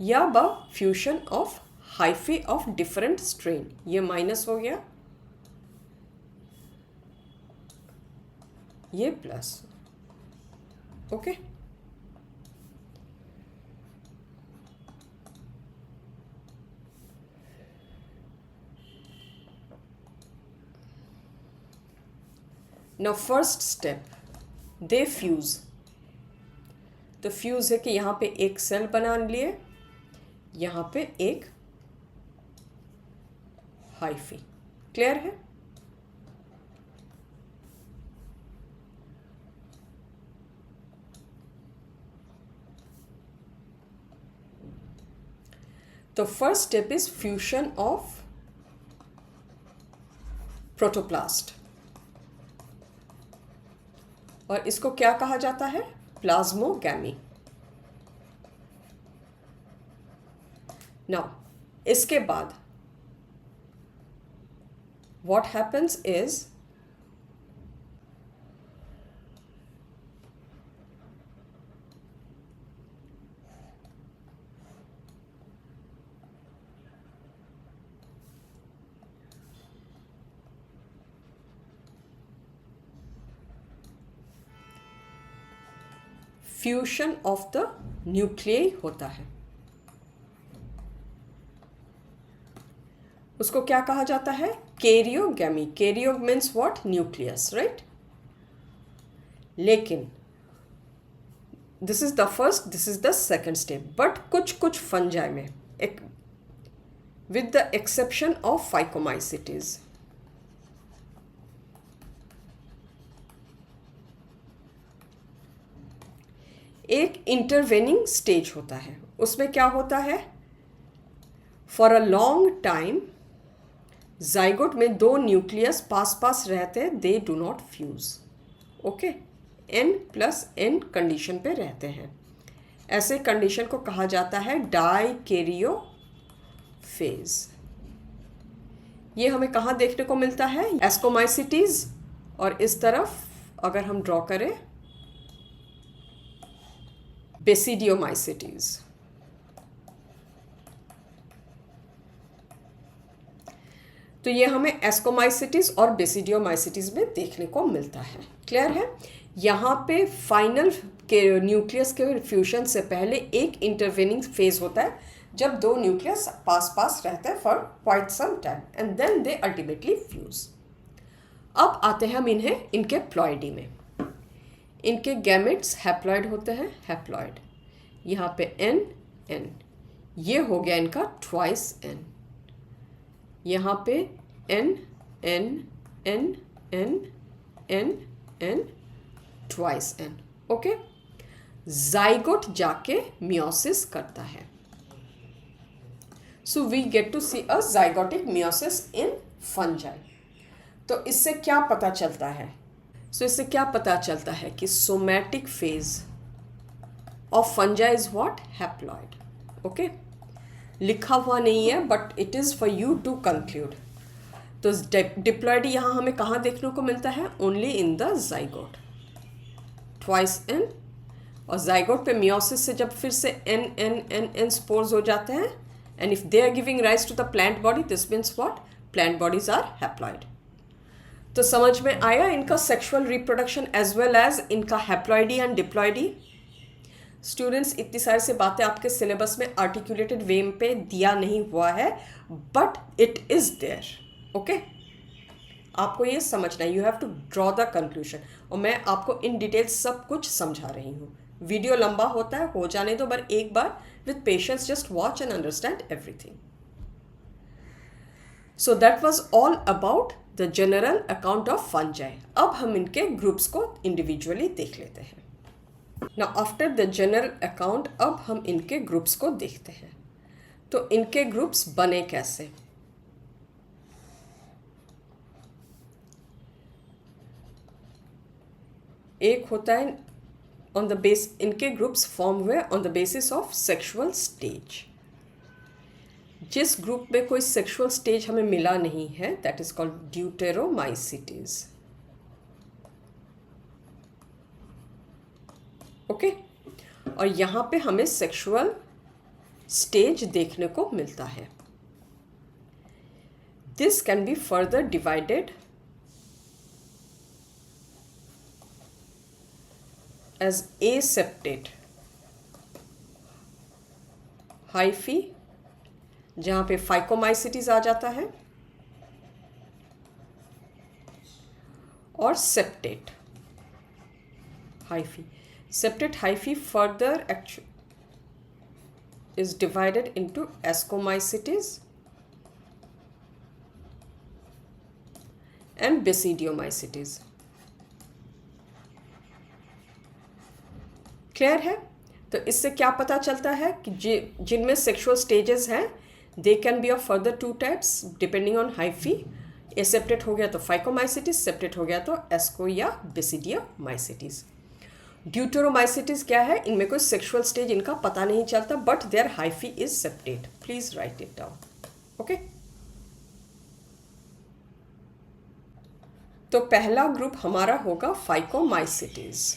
या by fusion of hyphae of different strain. ये माइनस हो गया, ये plus. Okay. Now first step, they fuse. तो फ्यूज़ है कि यहाँ पे एक सेल बना लिए, यहाँ पे एक हाइफी। क्लियर है? तो first step is fusion of protoplast, और इसको क्या कहा जाता है? प्लाज्मोगैमी। नाउ इसके बाद what happens is fusion of the nuclei होता है। उसको क्या कहा जाता है? Karyogamy. Karyo means what? Nucleus, right? लेकिन this is the first, this is the second step. But कुछ कुछ फंजाई में, एक with the exception of phycomycetes, एक इंटरवेनिंग स्टेज होता है। उसमें क्या होता है? For a long time zygote में दो न्यूक्लियस पास पास रहते हैं, they do not fuse. Okay, n+n condition पे रहते हैं। ऐसे कंडीशन को कहा जाता है डाइकैरियो फेज। ये हमें कहाँ देखने को मिलता है? एस्कोमाइसिटीज, और इस तरफ अगर हम ड्रॉ करें बेसिडियोमाइसिटीज। तो ये हमें एस्कोमाइसिटीज और बेसिडियोमाइसिटीज में देखने को मिलता है। क्लियर है? यहाँ पे फाइनल के न्यूक्लियस के फ्यूजन से पहले एक इंटरवेनिंग फेज होता है, जब दो न्यूक्लियस पास पास रहते हैं for quite some time, and then they ultimately fuse. अब आते हैं हम इनके प्लॉइडी में। इनके गैमेट्स हैप्लॉइड होते हैं, हैप्लॉइड। यहाँ पे n, ये हो गया इनका ट्वाइस n। यहाँ पे n, n, n, n, n, n, twice n। Okay, zygote जाके मियोसिस करता है। So we get to see a zygotic meiosis in fungi. तो इससे क्या पता चलता है? इससे क्या पता चलता है कि somatic phase of fungi is what? Haploid. Okay, लिखा हुआ नहीं है, but it is for you to conclude. तो डिप्लॉइडी यहाँ हमें कहाँ देखने को मिलता है? Only in the zygote, twice n। और जाइगोट पे मियोसिस से जब फिर से n स्पोर्स हो जाते हैं, and if they are giving rise to the plant body, this means what? Plant bodies are haploid. तो समझ में आया इनका sexual reproduction as well as इनका हैप्लॉइडी एंड डिप्लॉइडी। स्टूडेंट्स, इतनी सारी से बातें आपके सिलेबस में आर्टिकुलेटेड वे पे दिया नहीं हुआ है, but it is there. Okay, आपको ये समझना है, you have to draw the conclusion, और मैं आपको इन डिटेल सब कुछ समझा रही हूँ। वीडियो लंबा होता है, हो जाने दो, पर एक बार with patience just watch and understand everything. So that was all about the general account of fungi. अब हम इनके ग्रुप्स को इंडिविजुअली देख लेते हैं। Now after the general account, अब हम इनके ग्रुप्स को देखते हैं। तो इनके ग्रुप्स बने कैसे? एक होता है ऑन द बेस, इनके ग्रुप्स फॉर्म हुए on the basis of sexual stage. जिस ग्रुप में कोई सेक्सुअल स्टेज हमें मिला नहीं है, that is called deuteromycetes. Okay, और यहाँ पे हमें सेक्सुअल स्टेज देखने को मिलता है। This can be further divided as aseptate hyphae, जहाँ पे फाइकोमाइसिटीज आ जाता है, और septate hyphae. Septate hyphae further is divided into Ascomycetes and Basidiomycetes. Clear है? तो इससे क्या पता चलता है कि जिनमें सेक्सुअल स्टेजेस हैं they can be of further two types depending on hyphae. Aseptate हो गया तो फाइकोमाइसिटिस, सेप्टेट हो गया तो एस्को या बेसिडियोमाइसिटिस. ड्यूटेरोमाइसिटिस क्या है? इनमें कोई सेक्सुअल स्टेज इनका पता नहीं चलता but their hyphae is septate. Please write it down. Okay. तो पहला ग्रुप हमारा होगा phycomycetes.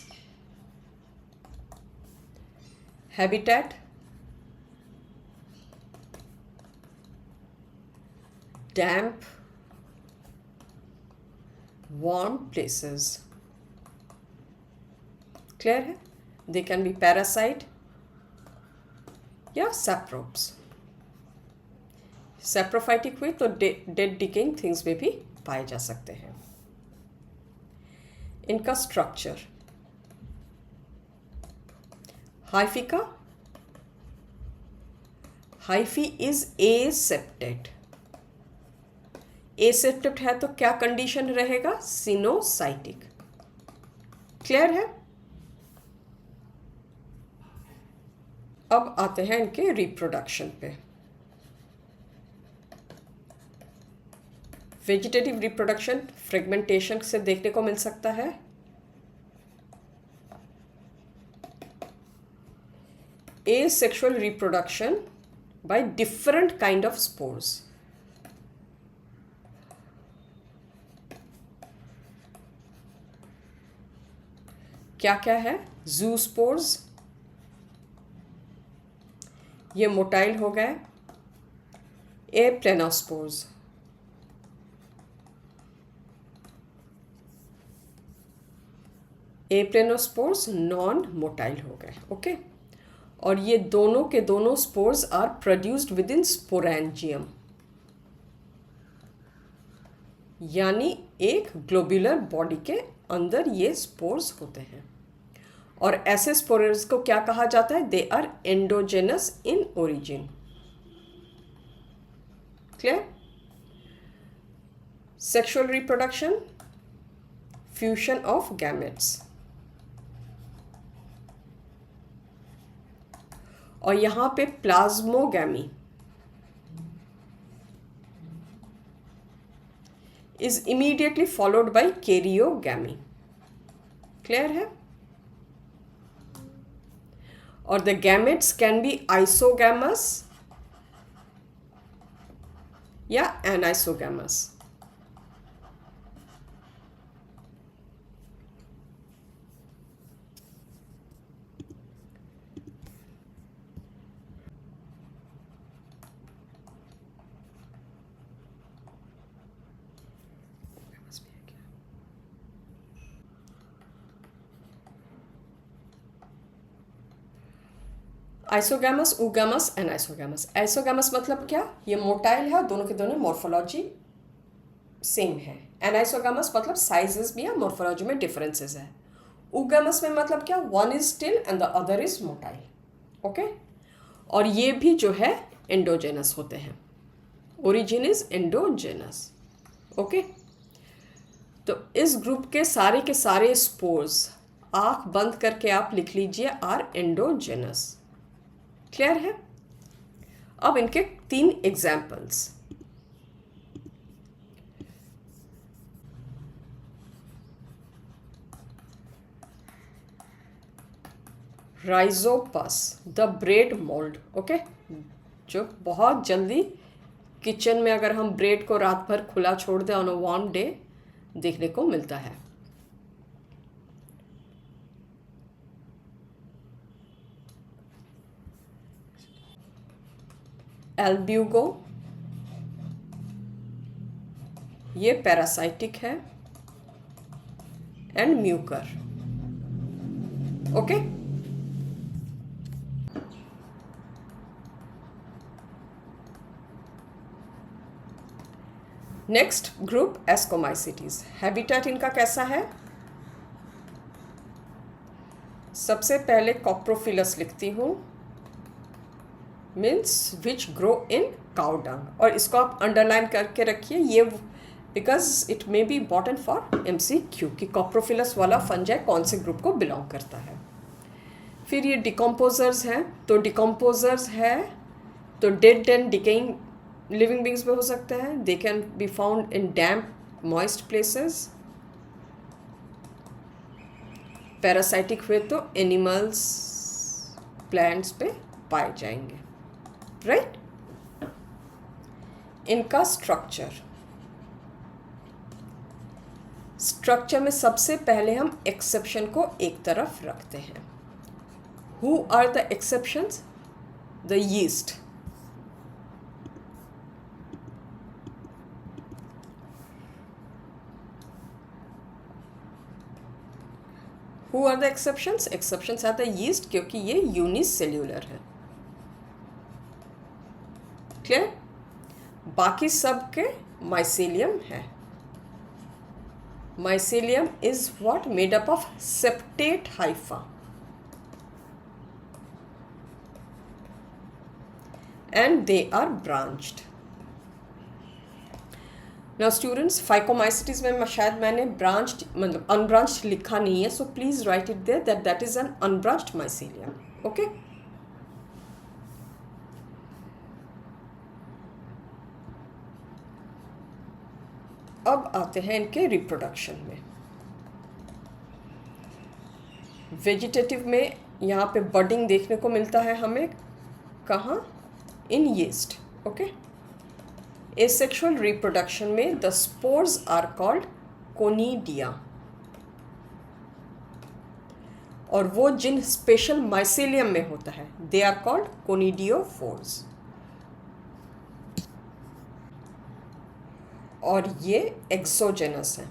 Habitat, damp, warm places. Clear है? दे कैन बी पैरासाइट या सैप्रोब्स. सैप्रोफाइटिक हुए तो डेड डिकेइंग थिंग्स में भी पाए जा सकते हैं. इनका स्ट्रक्चर हाइफी का, हाइफी इज एसेप्टेट. एसेप्टेट है तो क्या कंडीशन रहेगा? सिनोसाइटिक. क्लियर है? अब आते हैं इनके रिप्रोडक्शन पे. वेजिटेटिव रिप्रोडक्शन फ्रेगमेंटेशन से देखने को मिल सकता है. Asexual reproduction by different kind of spores. क्या क्या है? जूस्पोर्स, ये मोटाइल हो गए. एप्लेनोस्पोर्स, एप्लेनोस्पोर्स नॉन मोटाइल हो गए. ओके. और ये दोनों के दोनों spores are produced within sporangium, यानी एक ग्लोब्यूलर बॉडी के अंदर ये स्पोर्स होते हैं. और ऐसे स्पोर्स को क्या कहा जाता है? They are endogenous in origin. Clear? Sexual reproduction, fusion of gametes. और यहां पे plasmogamy is immediately followed by karyogamy. Clear है? और the gametes can be isogamous या anisogamous. Isogamous, oogamous, anisogamous. Isogamous मतलब क्या? ये मोटाइल है, दोनों के दोनों मॉर्फोलॉजी सेम है. एनाइसोगैमस मतलब साइजेस भी है, मॉर्फोलॉजी में डिफरेंसेस है. ऊगैमस में मतलब क्या? One is still and the other is motile. Okay. और ये भी जो है एंडोजेनस होते हैं. Origin is endogenous. ओके. तो इस ग्रुप के सारे स्पोर्स आंख बंद करके आप लिख लीजिए आर एंडोजेनस. क्लियर है? अब इनके 3 examples. Rhizopus, the bread mould. Okay. जो बहुत जल्दी किचन में अगर हम ब्रेड को रात भर खुला छोड़ दें ऑन अ वार्म डे देखने को मिलता है. एल्ब्यूगो, ये पैरासाइटिक है. And Mucor. Okay. Next group ascomycetes. Habitat इनका कैसा है? सबसे पहले कॉप्रोफिलस लिखती हूँ, means which grow in cow dung, और इसको आप अंडरलाइन करके रखिए, ये because it may be important for MCQ कि कॉप्रोफिलस वाला फंजाई कौन से ग्रुप को बिलोंग करता है। फिर ये डिकम्पोजर्स हैं, तो डिकम्पोजर्स है तो dead and decaying living beings में हो सकते हैं। They can be found in damp moist places. Parasitic हुए तो एनिमल्स, प्लांट्स पे पाए जाएंगे, राइट। इनका स्ट्रक्चर में सबसे पहले हम एक्सेप्शन को एक तरफ रखते हैं। Who are the exceptions? The yeast. Who are the exceptions? Exceptions are the yeast, क्योंकि ये यूनिसेल्यूलर है। क्लियर? बाकी सब के माइसेलियम है। Mycelium is what? Made up of septate hypha and they are branched. Now students, phycomycetes में शायद मैंने ब्रांच्ड मतलब अनब्रांच्ड लिखा नहीं है, so please write it there that that is an unbranched mycelium. Okay, अब आते हैं इनके रिप्रोडक्शन में। वेजिटेटिव में यहाँ पे बडिंग देखने को मिलता है हमें, कहाँ? In yeast. Okay, asexual reproduction में the spores are called conidia, और वो जिन स्पेशल माइसेलियम में होता है दे आर कॉल्ड कोनिडियोफोर्स, और ये एक्सोजेनस है।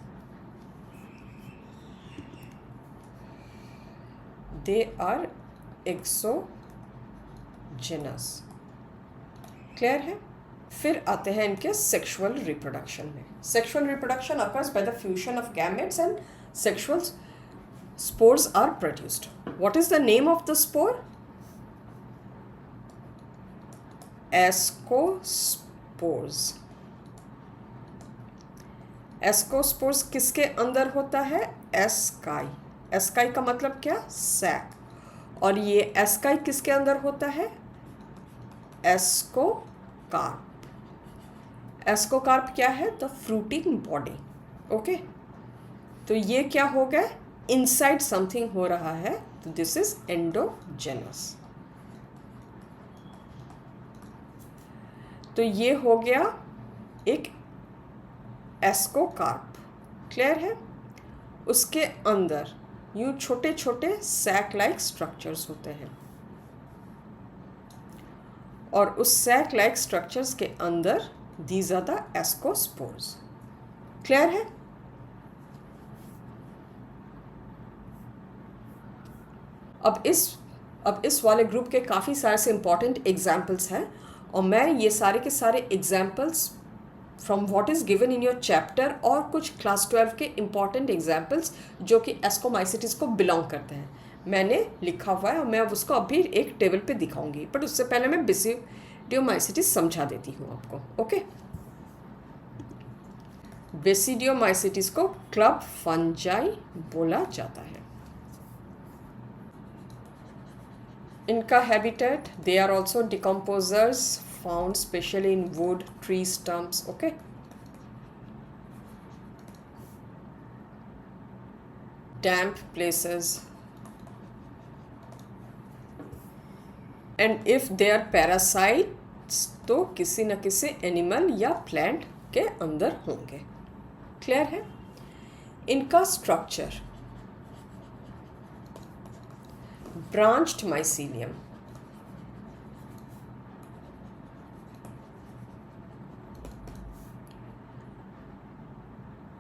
They are exogenous. क्लियर है? फिर आते हैं इनके सेक्सुअल रिप्रोडक्शन में। Sexual reproduction occurs by the fusion of gametes and sexual spores are produced. What is the name of the spore? Ascospores. Ascospores किसके अंदर होता है? एस्काई। एस्काई का मतलब क्या? सैक। और ये एस्काई किसके अंदर होता है? एस्कोकार्प। एस्कोकार्प क्या है? The fruiting body. ओके, तो ये क्या हो गया? इनसाइड समथिंग हो रहा है, तो दिस इज एंडोजेनस। तो ये हो गया एक एस्कोकार्प। क्लियर है? उसके अंदर यूं छोटे छोटे सैक लाइक स्ट्रक्चर्स होते हैं, और उस सैक लाइक स्ट्रक्चर्स के अंदर these are the ascospores. Clear है? अब इस वाले ग्रुप के काफ़ी सारे से इम्पॉर्टेंट एग्जाम्पल्स हैं, और मैं ये सारे के सारे examples from what is given in your chapter और कुछ क्लास 12 के इम्पॉर्टेंट एग्जाम्पल्स जो कि एस्कोमाइसिटीज़ को बिलोंग करते हैं मैंने लिखा हुआ है, और मैं उसको अभी एक टेबल पे दिखाऊंगी, बट उससे पहले मैं बेसिडियोमाइसिटीज समझा देती हूँ आपको। ओके, बेसिडियोमाइसिटीज को क्लब फंजाई बोला जाता है। इनका habitat, they are also decomposers found specially in wood, tree stumps. Okay, damp places, and if they are parasites तो किसी न किसी एनिमल या प्लांट के अंदर होंगे। क्लियर है? इनका structure, branched mycelium,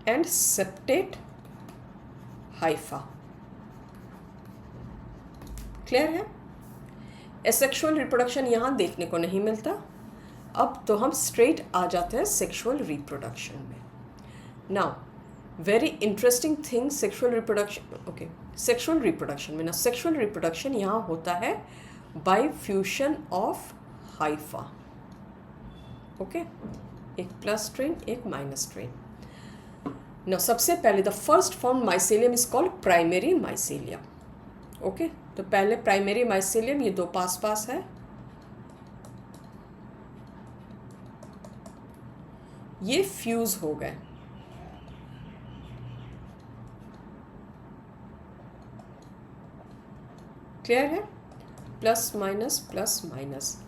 and septate hypha. Clear है? एसेक्सुअल रिप्रोडक्शन यहाँ देखने को नहीं मिलता, अब तो हम स्ट्रेट आ जाते हैं सेक्सुअल रिप्रोडक्शन में. Now very interesting thing sexual reproduction. Okay, sexual reproduction में ना, सेक्सुअल रिप्रोडक्शन यहाँ होता है by fusion of hypha. Okay, एक प्लस स्ट्रेन एक माइनस स्ट्रेन. ना सबसे पहले the first form mycelium is called primary mycelium. Okay, तो पहले प्राइमरी माइसेलियम, ये दो पास पास है, ये फ्यूज हो गए. क्लियर है? प्लस माइनस,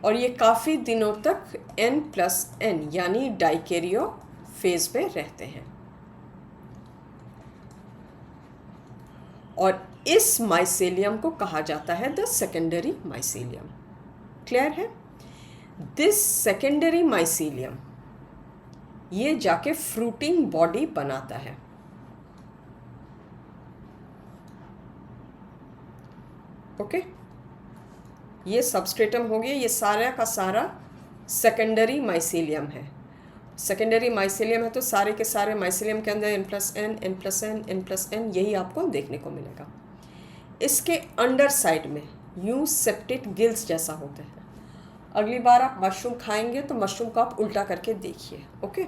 और ये काफ़ी दिनों तक N+N यानी डाइकेरियो फेज में रहते हैं. और इस माइसेलियम को कहा जाता है द सेकेंडरी माइसेलियम. क्लियर है? दिस सेकेंडरी माइसेलियम ये जाके फ्रूटिंग बॉडी बनाता है. ओके, ये सबस्ट्रेटम हो गया. ये सारा का सारा सेकेंडरी माइसेलियम है. सेकेंडरी माइसेलियम है तो सारे के सारे माइसेलियम के अंदर N+N यही आपको देखने को मिलेगा. इसके अंडर साइड में यूं सेप्टेट गिल्स जैसा होता है. अगली बार आप मशरूम खाएंगे तो मशरूम को आप उल्टा करके देखिए. ओके,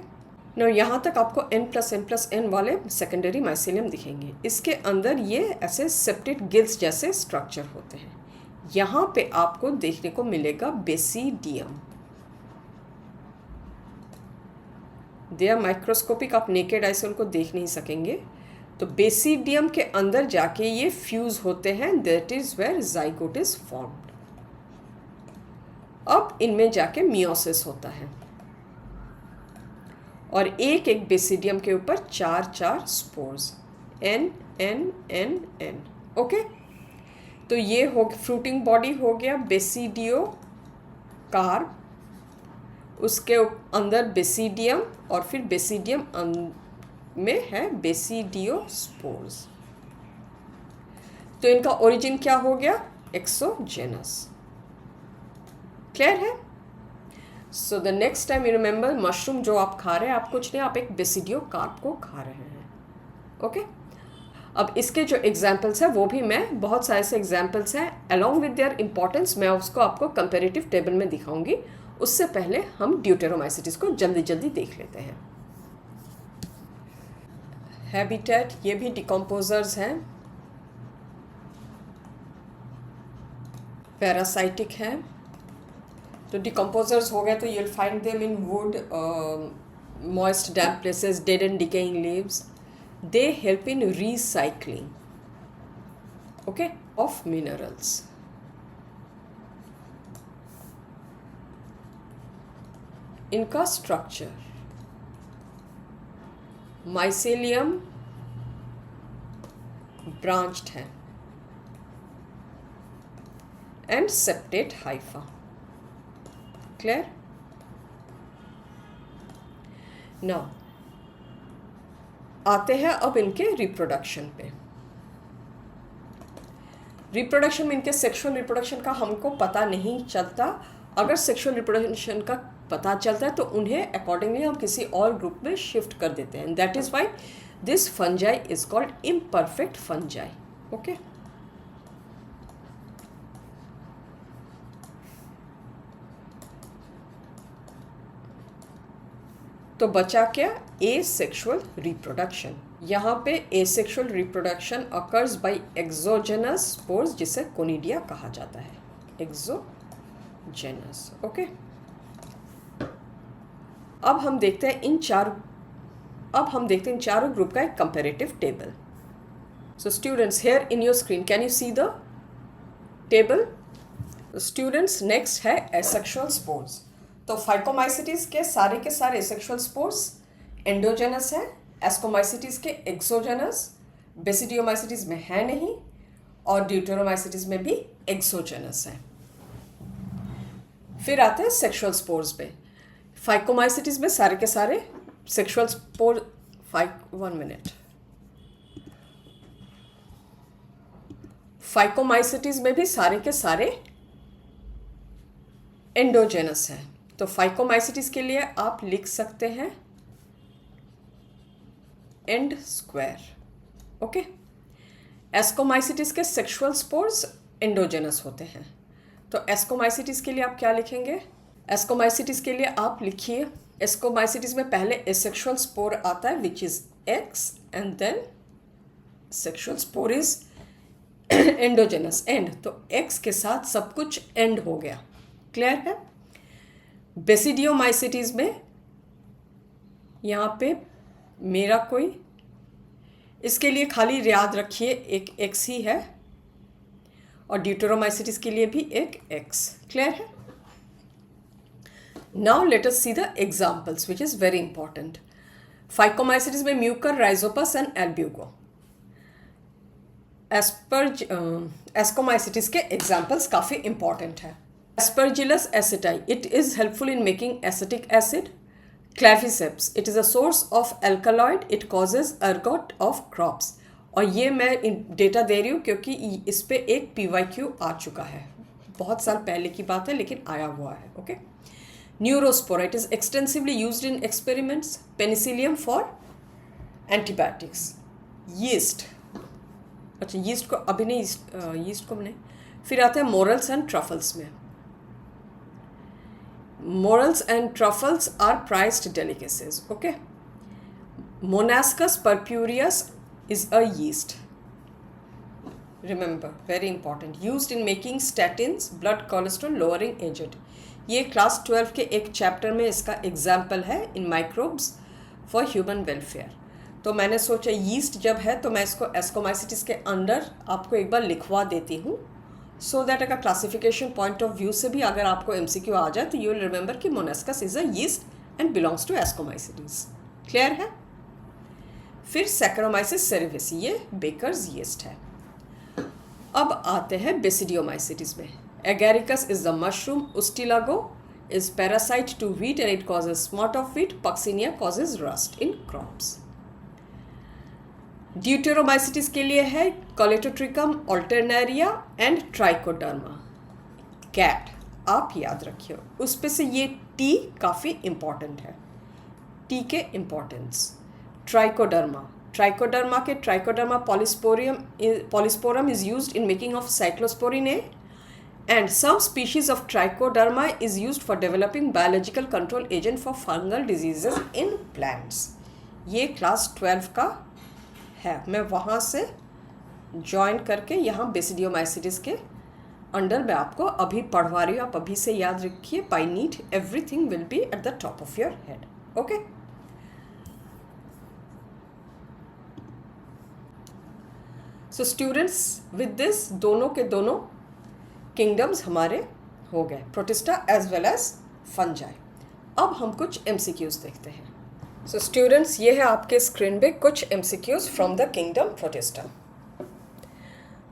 ना यहाँ तक आपको N+N+N वाले सेकेंडरी माइसेलियम दिखेंगे. इसके अंदर ये ऐसे सेप्टेट गिल्स जैसे स्ट्रक्चर होते हैं. यहाँ पे आपको देखने को मिलेगा बेसिडियम. दे आर माइक्रोस्कोपिक, आप नेकेड आई से उनको देख नहीं सकेंगे. तो बेसिडियम के अंदर जाके ये फ्यूज होते हैं. That is where zygote is formed. अब इनमें जाके मियोसिस होता है और एक एक बेसिडियम के ऊपर 4 स्पोर्स, N. ओके, तो ये हो फ्रूटिंग बॉडी हो गया बेसिडियो कार्प. उसके अंदर बेसिडियम और फिर बेसिडियम में है बेसिडियोस्पोर्स. तो इनका ओरिजिन क्या हो गया? एक्सोजेनस. क्लियर है? So the next time you remember, mushroom जो आप खा रहे हैं, आप कुछ नहीं, आप एक बेसिडियो कार्प को खा रहे हैं. ओके, अब इसके जो एग्जाम्पल्स हैं वो भी मैं, बहुत सारे ऐसे एग्जाम्पल्स हैं अलॉन्ग विद देयर इम्पोर्टेंस, मैं उसको आपको कंपेरेटिव टेबल में दिखाऊंगी. उससे पहले हम ड्यूटेरोमाइसिटीज को जल्दी जल्दी देख लेते हैं. हैबिटेट, ये भी डिकम्पोजर्स हैं. पैरासाइटिक हैं. तो डिकम्पोजर्स हो गए तो you'll find them in wood, moist damp places, dead and decaying leaves. They help in recycling, okay, of minerals. इनका स्ट्रक्चर, माइसेलियम ब्रांच्ड है and septate hypha. Clear? Now आते हैं अब इनके रिप्रोडक्शन पे. रिप्रोडक्शन में इनके सेक्सुअल रिप्रोडक्शन का हमको पता नहीं चलता. अगर सेक्सुअल रिप्रोडक्शन का पता चलता है तो उन्हें अकॉर्डिंगली हम किसी और ग्रुप में शिफ्ट कर देते हैं. That is why this fungi is called imperfect fungi. Okay, तो बचा क्या? Asexual reproduction. यहाँ पे asexual reproduction occurs bye exogenous spores, जिसे कोनिडिया कहा जाता है. एक्सोजेनस. ओके, अब हम देखते हैं इन चारों ग्रुप का एक comparative table. So students, here in your screen can you see the table? Students, next है एसेक्सुअल स्पोर्स. तो फाइकोमाइसिटीज के सारे एसेक्सुअल स्पोर्स एंडोजेनस है. एस्कोमाइसिटीज के एक्सोजेनस. बेसिडियोमाइसिटीज में है नहीं, और ड्यूटेरोमाइसिटीज में भी एक्सोजेनस है. फिर आते हैं सेक्सुअल स्पोर्स पे. फाइकोमाइसिटीज में सारे के सारे सेक्सुअल स्पोर, 1 मिनट. फाइकोमाइसिटीज में भी सारे के सारे एंडोजेनस है. तो फाइकोमाइसिटिस के लिए आप लिख सकते हैं एंड स्क्वायर। ओके। एस्कोमाइसिटिस के सेक्सुअल स्पोर्स एंडोजेनस होते हैं। तो एस्कोमाइसिटिस के लिए आप क्या लिखेंगे? एस्कोमाइसिटिस के लिए आप लिखिए, एस्कोमाइसिटिस में पहले एसेक्सुअल स्पोर आता है which is ex and then sexual spore is endogenous and, तो एक्स के साथ सब कुछ एंड हो गया। क्लियर है? बेसिडियोमाइसिटिस में यहाँ पे मेरा कोई, इसके लिए खाली याद रखिए एक एक्स ही है, और ड्यूटेरोमाइसिटिस के लिए भी एक एक्स। क्लियर है? Now let us see the examples which is very important. Phycomycetes में Mucor, Rhizopus and Albugo. Ascomycetes के एग्जाम्पल्स काफ़ी इंपॉर्टेंट है। Aspergillus aceti, it is helpful in making acetic acid. Claviceps, it is a source of alkaloid, it causes ergot of crops. और ये मैं data दे रही हूँ क्योंकि इस पे एक PYQ आ चुका है, बहुत साल पहले की बात है लेकिन आया हुआ है। Okay. Neurospora, it is extensively used in experiments. Penicillium for antibiotics. Yeast, अच्छा यीस्ट को अभी नहीं, यीस्ट को नहीं। फिर आते हैं मोरल्स एंड ट्रफल्स में। Morels and truffles are prized delicacies. Okay. Monascus purpureus is a yeast. Remember, very important. Used in making statins, blood cholesterol lowering agent. ये क्लास 12 के एक चैप्टर में इसका एग्जाम्पल है इन माइक्रोब्स फॉर ह्यूमन वेलफेयर। तो मैंने सोचा यीस्ट जब है तो मैं इसको एस्कोमाइसिटिस के अंडर आपको एक बार लिखवा देती हूँ, सो दैट अगर क्लासिफिकेशन पॉइंट ऑफ व्यू से भी अगर आपको MCQ आ जाए तो यू विल रिमेंबर कि monascus is a yeast and belongs to ascomycetes. Clear है? फिर सैक्रोमाइसिस सेरेविस, ये बेकर्स यीस्ट है। अब आते हैं बेसिडियोमाइसिटिस में। Agaricus is the mushroom, Ustilago is parasite to wheat and it causes smut of wheat, Puccinia causes rust in crops. Deuteromycetes के लिए है Colletotrichum, Alternaria and Trichoderma. CAT आप याद रखिए, उस पे से ये टी काफ़ी इम्पॉर्टेंट है, टी के इम्पॉर्टेंस। ट्राइकोडर्मा, ट्राइकोडर्मा के trichoderma polysporum is used in making of cyclosporin A and some species of trichoderma is used for developing biological control agent for fungal diseases in plants. ये class 12 का है, मैं वहाँ से join करके यहाँ basidiomycetes के अंडर में आपको अभी पढ़वा रही हूँ, आप अभी से याद रखिए। By NEET everything will be at the top of your head. Okay. So students, with this दोनों के दोनों किंगडम्स हमारे हो गए, protista as well as fungi. अब हम कुछ MCQs देखते हैं। सो स्टूडेंट्स, ये है आपके स्क्रीन पे कुछ MCQs from the kingdom protista.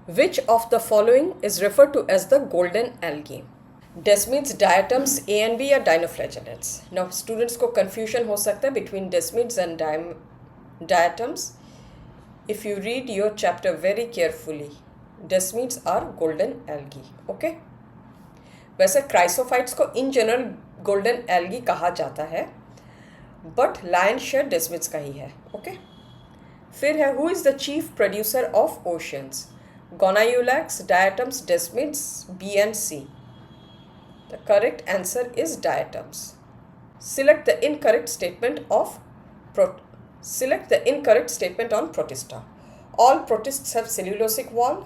Which of the following is referred to as the golden algae? Desmids, diatoms, A and B या डाइनोफ्लैजेलेट्स? नाउ स्टूडेंट्स को कन्फ्यूजन हो सकता है between desmids and diatoms. If you read your chapter very carefully, desmids are golden algae. Okay. वैसे chrysophytes को in general golden algae कहा जाता है, बट लायन शेयर डेस्मिड्स का ही है। ओके। फिर है who is the chief producer of oceans? Gonyaulax, diatoms, desmids, B and C? The correct answer is diatoms. Select the incorrect statement on Protista. All protists have cellulosic wall.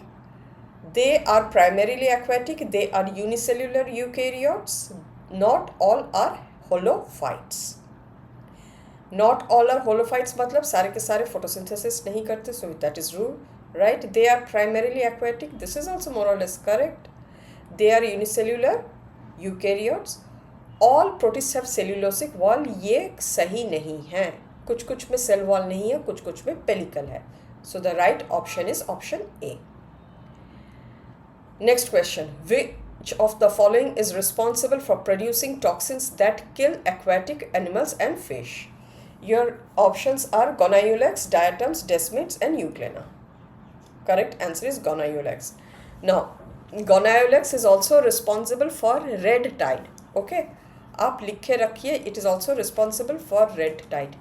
They are primarily aquatic. They are unicellular eukaryotes. Not all are holophytes. Not all are holophytes मतलब सारे के सारे photosynthesis नहीं करते, so that is rule, right? They are primarily aquatic. This is also more or less correct. They are unicellular eukaryotes. All protists have cellulosic wall. ये सही नहीं है, कुछ कुछ में cell wall नहीं है, कुछ कुछ में pellicle है. So the right option is option A. Next question. Which of the following is responsible for producing toxins that kill aquatic animals and fish? Your options are Gonaiolax, diatoms, desmids and euglena. Correct answer is Gonaiolax. Now, Gonaiolax is also responsible for red tide. Okay. आप लिखे रखिए, it is also responsible for red tide.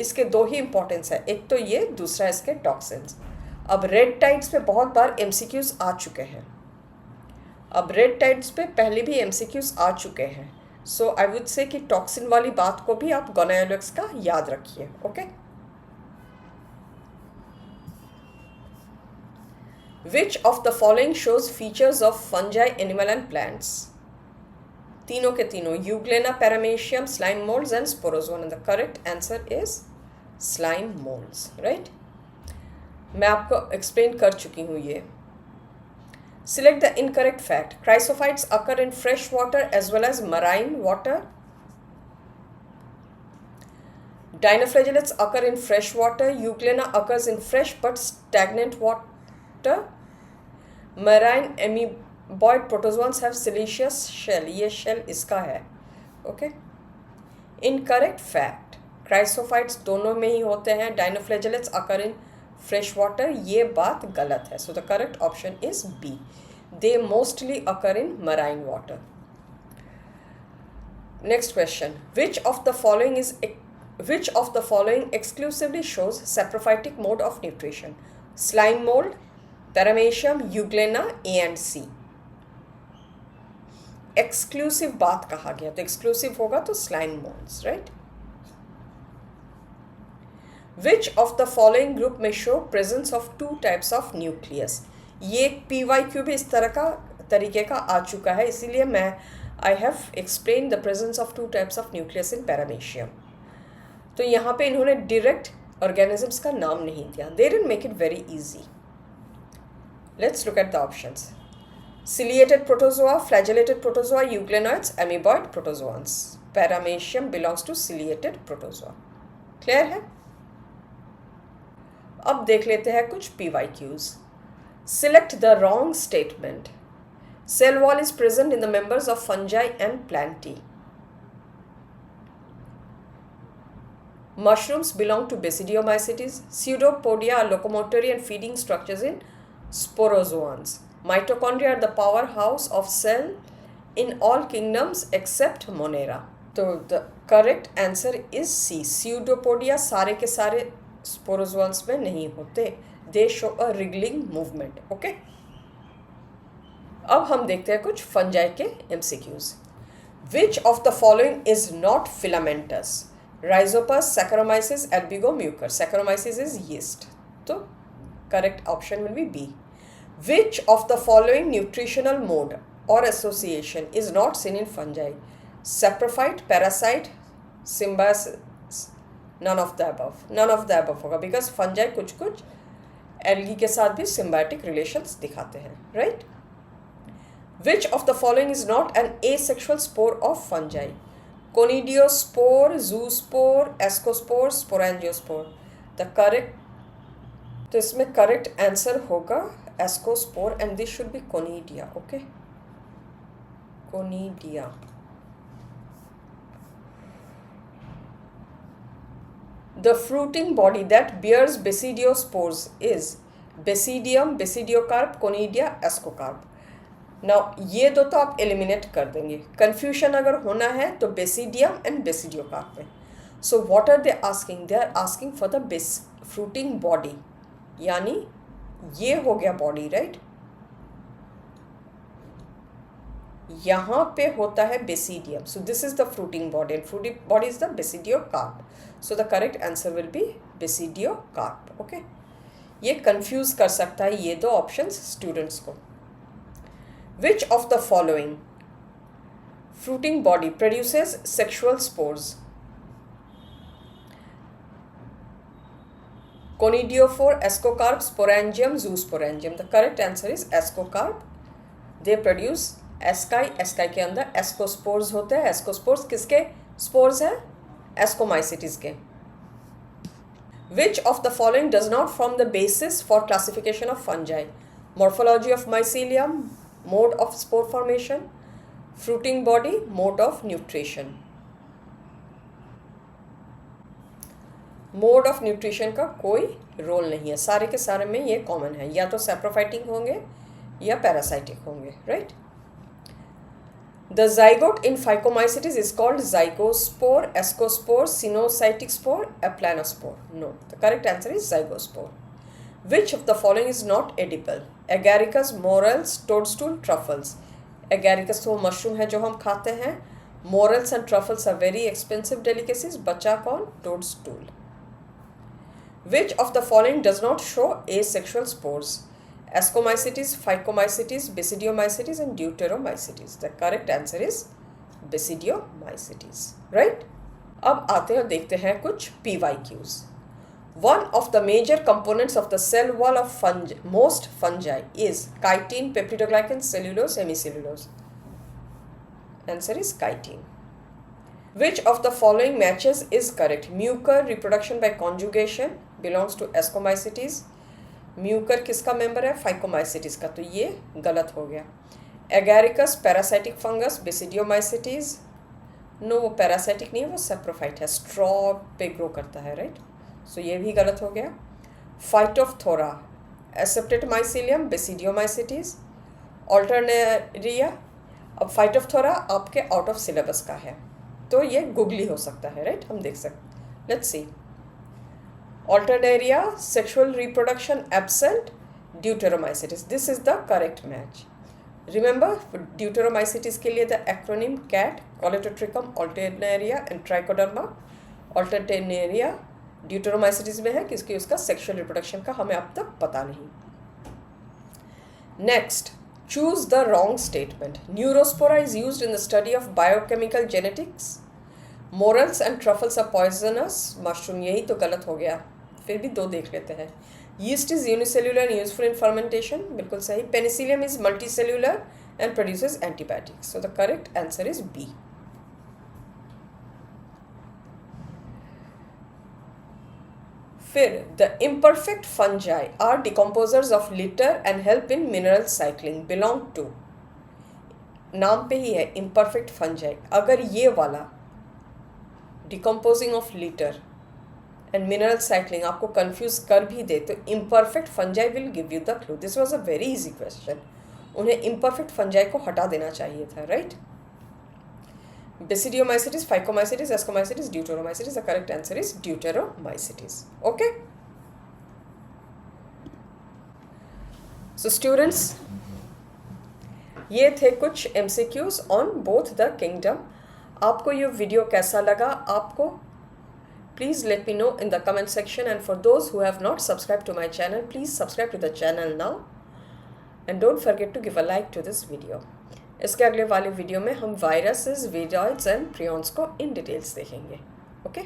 इसके दो ही importance है, एक तो ये, दूसरा इसके टॉक्सिन्स। अब रेड टाइड्स पे बहुत बार एमसीक्यूज आ चुके हैं, अब रेड टाइड्स पे पहले भी एमसीक्यूज आ चुके हैं। सो आई वुड से कि टॉक्सिन वाली बात को भी आप गोनायोलेक्स का याद रखिए। Okay, which of the following shows features of fungi, animal and plants? तीनों के तीनों, euglena, paramecium, slime moulds and Sporozoa. The correct answer is slime moulds, right. मैं आपको एक्सप्लेन कर चुकी हूँ ये। Select the incorrect fact. Chrysophytes occur in fresh water as well as marine water. Dinoflagellates occur in fresh water. Euglena occurs in fresh but stagnant water. Marine amoeboid protozoans have siliceous shell. ये shell इसका है, okay? Incorrect fact. Chrysophytes दोनों में ही होते हैं. Dinoflagellates occur in fresh water, ये बात गलत है. So the correct option is B. They mostly occur in marine water. Next question. Which of the following exclusively shows saprophytic mode of nutrition? Slime mold, paramecium, euglena, A and C. Exclusive बात कहा गया, तो exclusive होगा तो slime molds, right? Which of the following group may show presence of two types of nucleus? ये PYQ भी इस तरीके का आ चुका है, इसीलिए मैं I have explained the presence of two types of nucleus in paramecium. तो यहाँ पे इन्होंने direct organisms का नाम नहीं दिया. They didn't make it very easy. Let's look at the options. Ciliated protozoa, flagellated protozoa, euglenoids, amoeboid protozoans. Paramecium belongs to ciliated protozoa. Clear है? अब देख लेते हैं कुछ PYQs. Select the wrong statement. Cell wall is present in the members of fungi and plantae. Mushrooms belong to Basidiomycetes. Pseudopodia are locomotory and feeding structures in sporozoans. Mitochondria are the powerhouse of cell in all kingdoms except Monera. So the correct answer is C. Pseudopodia सारे के सारे sporozoans में नहीं होते. They show a wriggling movement. Okay, अब हम देखते हैं कुछ फंजाई के MCQs. Which of the following is not filamentous? Rhizopus, Saccharomyces, Albugo, Mucor. Saccharomyces is yeast, तो correct option will be B. Which of the following nutritional mode और association is not seen in fungi? Saprophyte, parasite, symbiosis. None of the above. None of the above होगा, because fungi कुछ कुछ algae के साथ भी symbiotic relations दिखाते हैं, right. Which of the following is not an asexual spore of fungi? Conidiospore, zoospore, ascospore, sporangiospore. The correct, तो इसमें करेक्ट आंसर होगा ascospore and this should be conidia. Okay, conidia. The fruiting body that bears basidiospores is Basidium, Basidiocarp, Conidia, Ascocarp. Now ये दो तो आप eliminate कर देंगे. Confusion अगर होना है तो Basidium and Basidiocarp में. So what are they asking? They are asking for the fruiting body. यानी ये हो गया बॉडी, राइट. यहाँ पे होता है basidium. So this is the fruiting body and fruiting body is the basidiocarp. So the correct answer will be basidiocarp. Okay, ये confuse कर सकता है ये दो ऑप्शंस स्टूडेंट्स को. Which of the following fruiting body produces sexual spores? Conidiophore, Ascocarp, Sporangium, Zoosporangium. The correct answer is Ascocarp. They produce ASCII. ASCII के अंदर ascospores होते हैं. एस्कोस्पोर्स किसके स्पोर्स हैं? एस्कोमाइसिटीज के. विच of the following does not form the basis for classification of fungi? Morphology of mycelium, mode of spore formation, fruiting body, mode of nutrition. Mode of nutrition का कोई role नहीं है. सारे के सारे में ये कॉमन है, या तो सैप्रोफाइटिक होंगे या पैरासाइटिक होंगे, right. The zygote in Phycomycetes is called zygospore, ascospore, sinusitic spore, aplanospore. No, the correct answer is zygospore. Which of the following is not edible? Agaricus, morels, toadstool, truffles. Agaricus तो mushroom है जो हम खाते हैं. Morels and truffles are very expensive delicacies. बचा कौन? Toadstool. Which of the following does not show asexual spores? Ascomycetes, Phycomycetes, Basidiomycetes and Deuteromycetes. The correct answer is Basidiomycetes. Right? अब आते हैं देखते हैं कुछ PYQs. One of the major components of the cell wall of most fungi is chitin, peptidoglycan, cellulose, hemicellulose. Answer is chitin. Which of the following matches is correct? Mucor, reproduction by conjugation, belongs to Ascomycetes. Mucor किसका member है? Phycomycetes का, तो ये गलत हो गया. Agaricus parasitic fungus, basidiomycetes. No, वो parasitic नहीं है, वो सेप्रोफाइट है, स्ट्रॉ पे ग्रो करता है, राइट. सो ये भी गलत हो गया. Phytophthora, aseptate mycelium, basidiomycetes. Alternaria. अब फाइटोफ्थोरा आपके आउट ऑफ सिलेबस का है, तो ये गुगली हो सकता है, राइट. हम देख सकते. Let's see. Alternaria, sexual reproduction absent, Deuteromycetes. This is the correct match. Remember, for Deuteromycetes के लिए the acronym CAT, Colletotrichum, Alternaria and Trichoderma. Alternaria Deuteromycetes में है किसकी उसका sexual reproduction का हमें अब तक पता नहीं. Next, choose the wrong statement. Neurospora is used in the study of biochemical genetics. Morels and truffles are poisonous. Mushroom, यही तो गलत हो गया. फिर भी दो देख लेते हैं. Yeast is unicellular and useful in fermentation. बिल्कुल सही. Penicillium is multicellular and produces antibiotics. So the correct answer is B. फिर the imperfect fungi are decomposers of litter and help in mineral cycling. Belong to. नाम पे ही है imperfect fungi. अगर ये वाला decomposing of litter and mineral cycling आपको confuse कर भी दे तो imperfect fungi will give you the clue. This was a very easy question. उन्हें इम्परफेक्ट फंजाई को हटा देना चाहिए था, right. Basidiomycetes, phycomycetes, ascomycetes, deuteromycetes. The correct answer is deuteromycetes. Okay. So students, ये थे कुछ MCQs on both the kingdom. आपको ये वीडियो कैसा लगा? आपको please let me know in the comment section. And for those who have not subscribe to my channel, please subscribe to the channel now and don't forget to give a like to this video. इसके अगले वाले video में हम viruses, वीरॉइड्स and prions को in details देखेंगे. Okay.